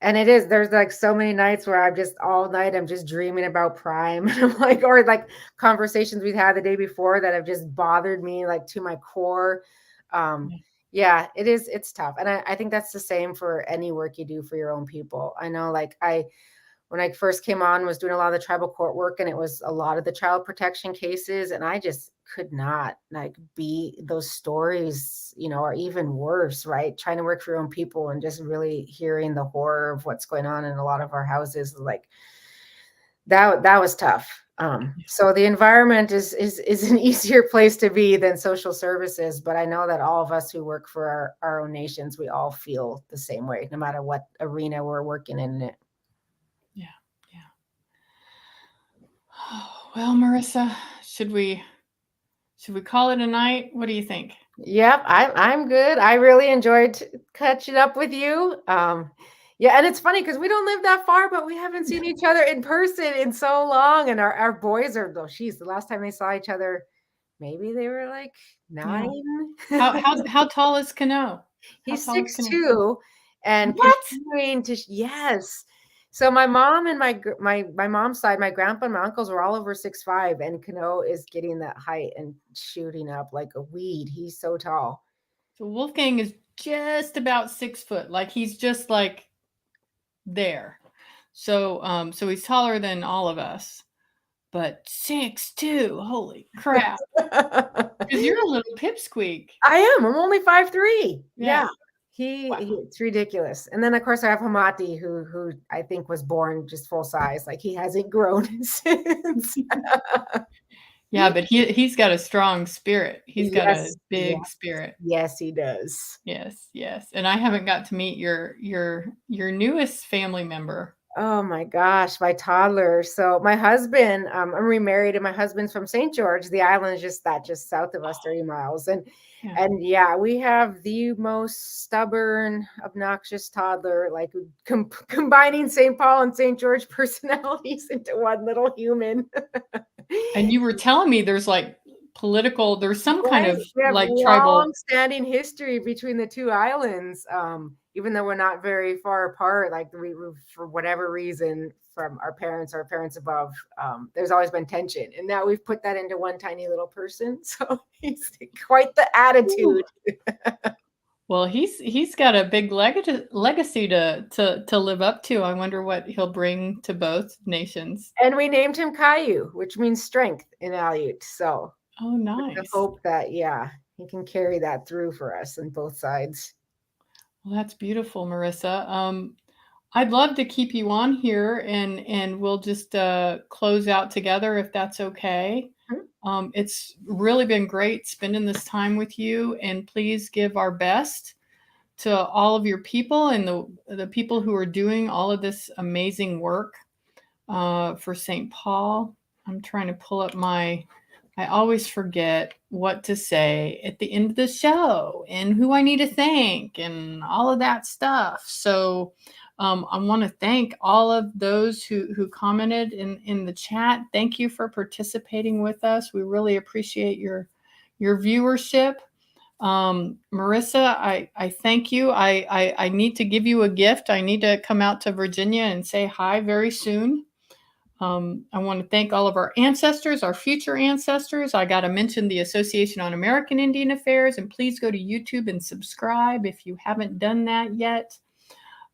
And it is, there's like so many nights where I'm just all night, I'm just dreaming about Prime. And I'm like, or like conversations we've had the day before that have just bothered me like to my core. Um, yeah, it's tough. And I think that's the same for any work you do for your own people. I know, like when I first came on, was doing a lot of the tribal court work, and it was a lot of the child protection cases, and I just could not like be those stories, or even worse, right? Trying to work for your own people and just really hearing the horror of what's going on in a lot of our houses, like that was tough. So the environment is an easier place to be than social services, but I know that all of us who work for our own nations, we all feel the same way, no matter what arena we're working in it.
Yeah. Well, Marissa, should we call it a night? What do you think?
Yep, I'm good. I really enjoyed catching up with you. Yeah, and it's funny because we don't live that far, but we haven't seen each other in person in so long. And our boys are, oh, geez, the last time they saw each other, maybe they were like 9.
How tall is Kano?
He's
How tall is Kano?
6'2", and
What?
continuing to, yes. So my mom and my mom's side, my grandpa and my uncles were all over 6'5", and Kano is getting that height and shooting up like a weed. He's so tall.
So Wolfgang is just about 6 foot. Like he's just like there. So so he's taller than all of us, but 6'2". Holy crap! Because you're a little pipsqueak.
I am. I'm only 5'3".
Yeah.
Yeah. It's ridiculous. And then of course I have Hamati, who I think was born just full size. Like he hasn't grown since.
Yeah, but he's got a strong spirit. He's got a
Yes,
big
yes,
spirit.
yes, he does.
Yes. And I haven't got to meet your newest family member.
Oh my gosh, my toddler. So my husband, I'm remarried, and my husband's from St. George. The island is just south of us, 30 miles. And yeah, we have the most stubborn, obnoxious toddler, like combining St. Paul and St. George personalities into one little human.
And you were telling me there's like there's some kind of
We have
like tribal
long-standing history between the two islands. Even though we're not very far apart, like we for whatever reason, from our parents above, there's always been tension, and now we've put that into one tiny little person. So he's quite the attitude.
Well, he's got a big legacy to live up to. I wonder what he'll bring to both nations.
And we named him Caillou, which means strength in Aleut. So
oh, nice.
I hope that, yeah, he can carry that through for us on both sides.
Well, that's beautiful, Marissa. I'd love to keep you on here, and we'll just close out together if that's okay. It's really been great spending this time with you, and please give our best to all of your people and the people who are doing all of this amazing work for St. Paul. I'm trying to pull up I always forget what to say at the end of the show and who I need to thank and all of that stuff. So I want to thank all of those who commented in the chat. Thank you for participating with us. We really appreciate your viewership. Marissa, I thank you. I need to give you a gift. I need to come out to Virginia and say hi very soon. I want to thank all of our ancestors, our future ancestors. I got to mention the Association on American Indian Affairs, and please go to YouTube and subscribe if you haven't done that yet.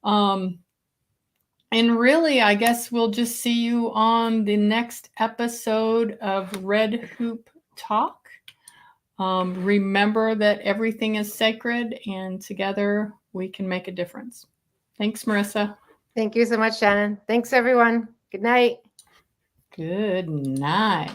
And really, I guess we'll just see you on the next episode of Red Hoop Talk. Remember that everything is sacred, and together we can make a difference. Thanks, Marissa.
Thank you so much, Shannon. Thanks, everyone. Good night.
Good night.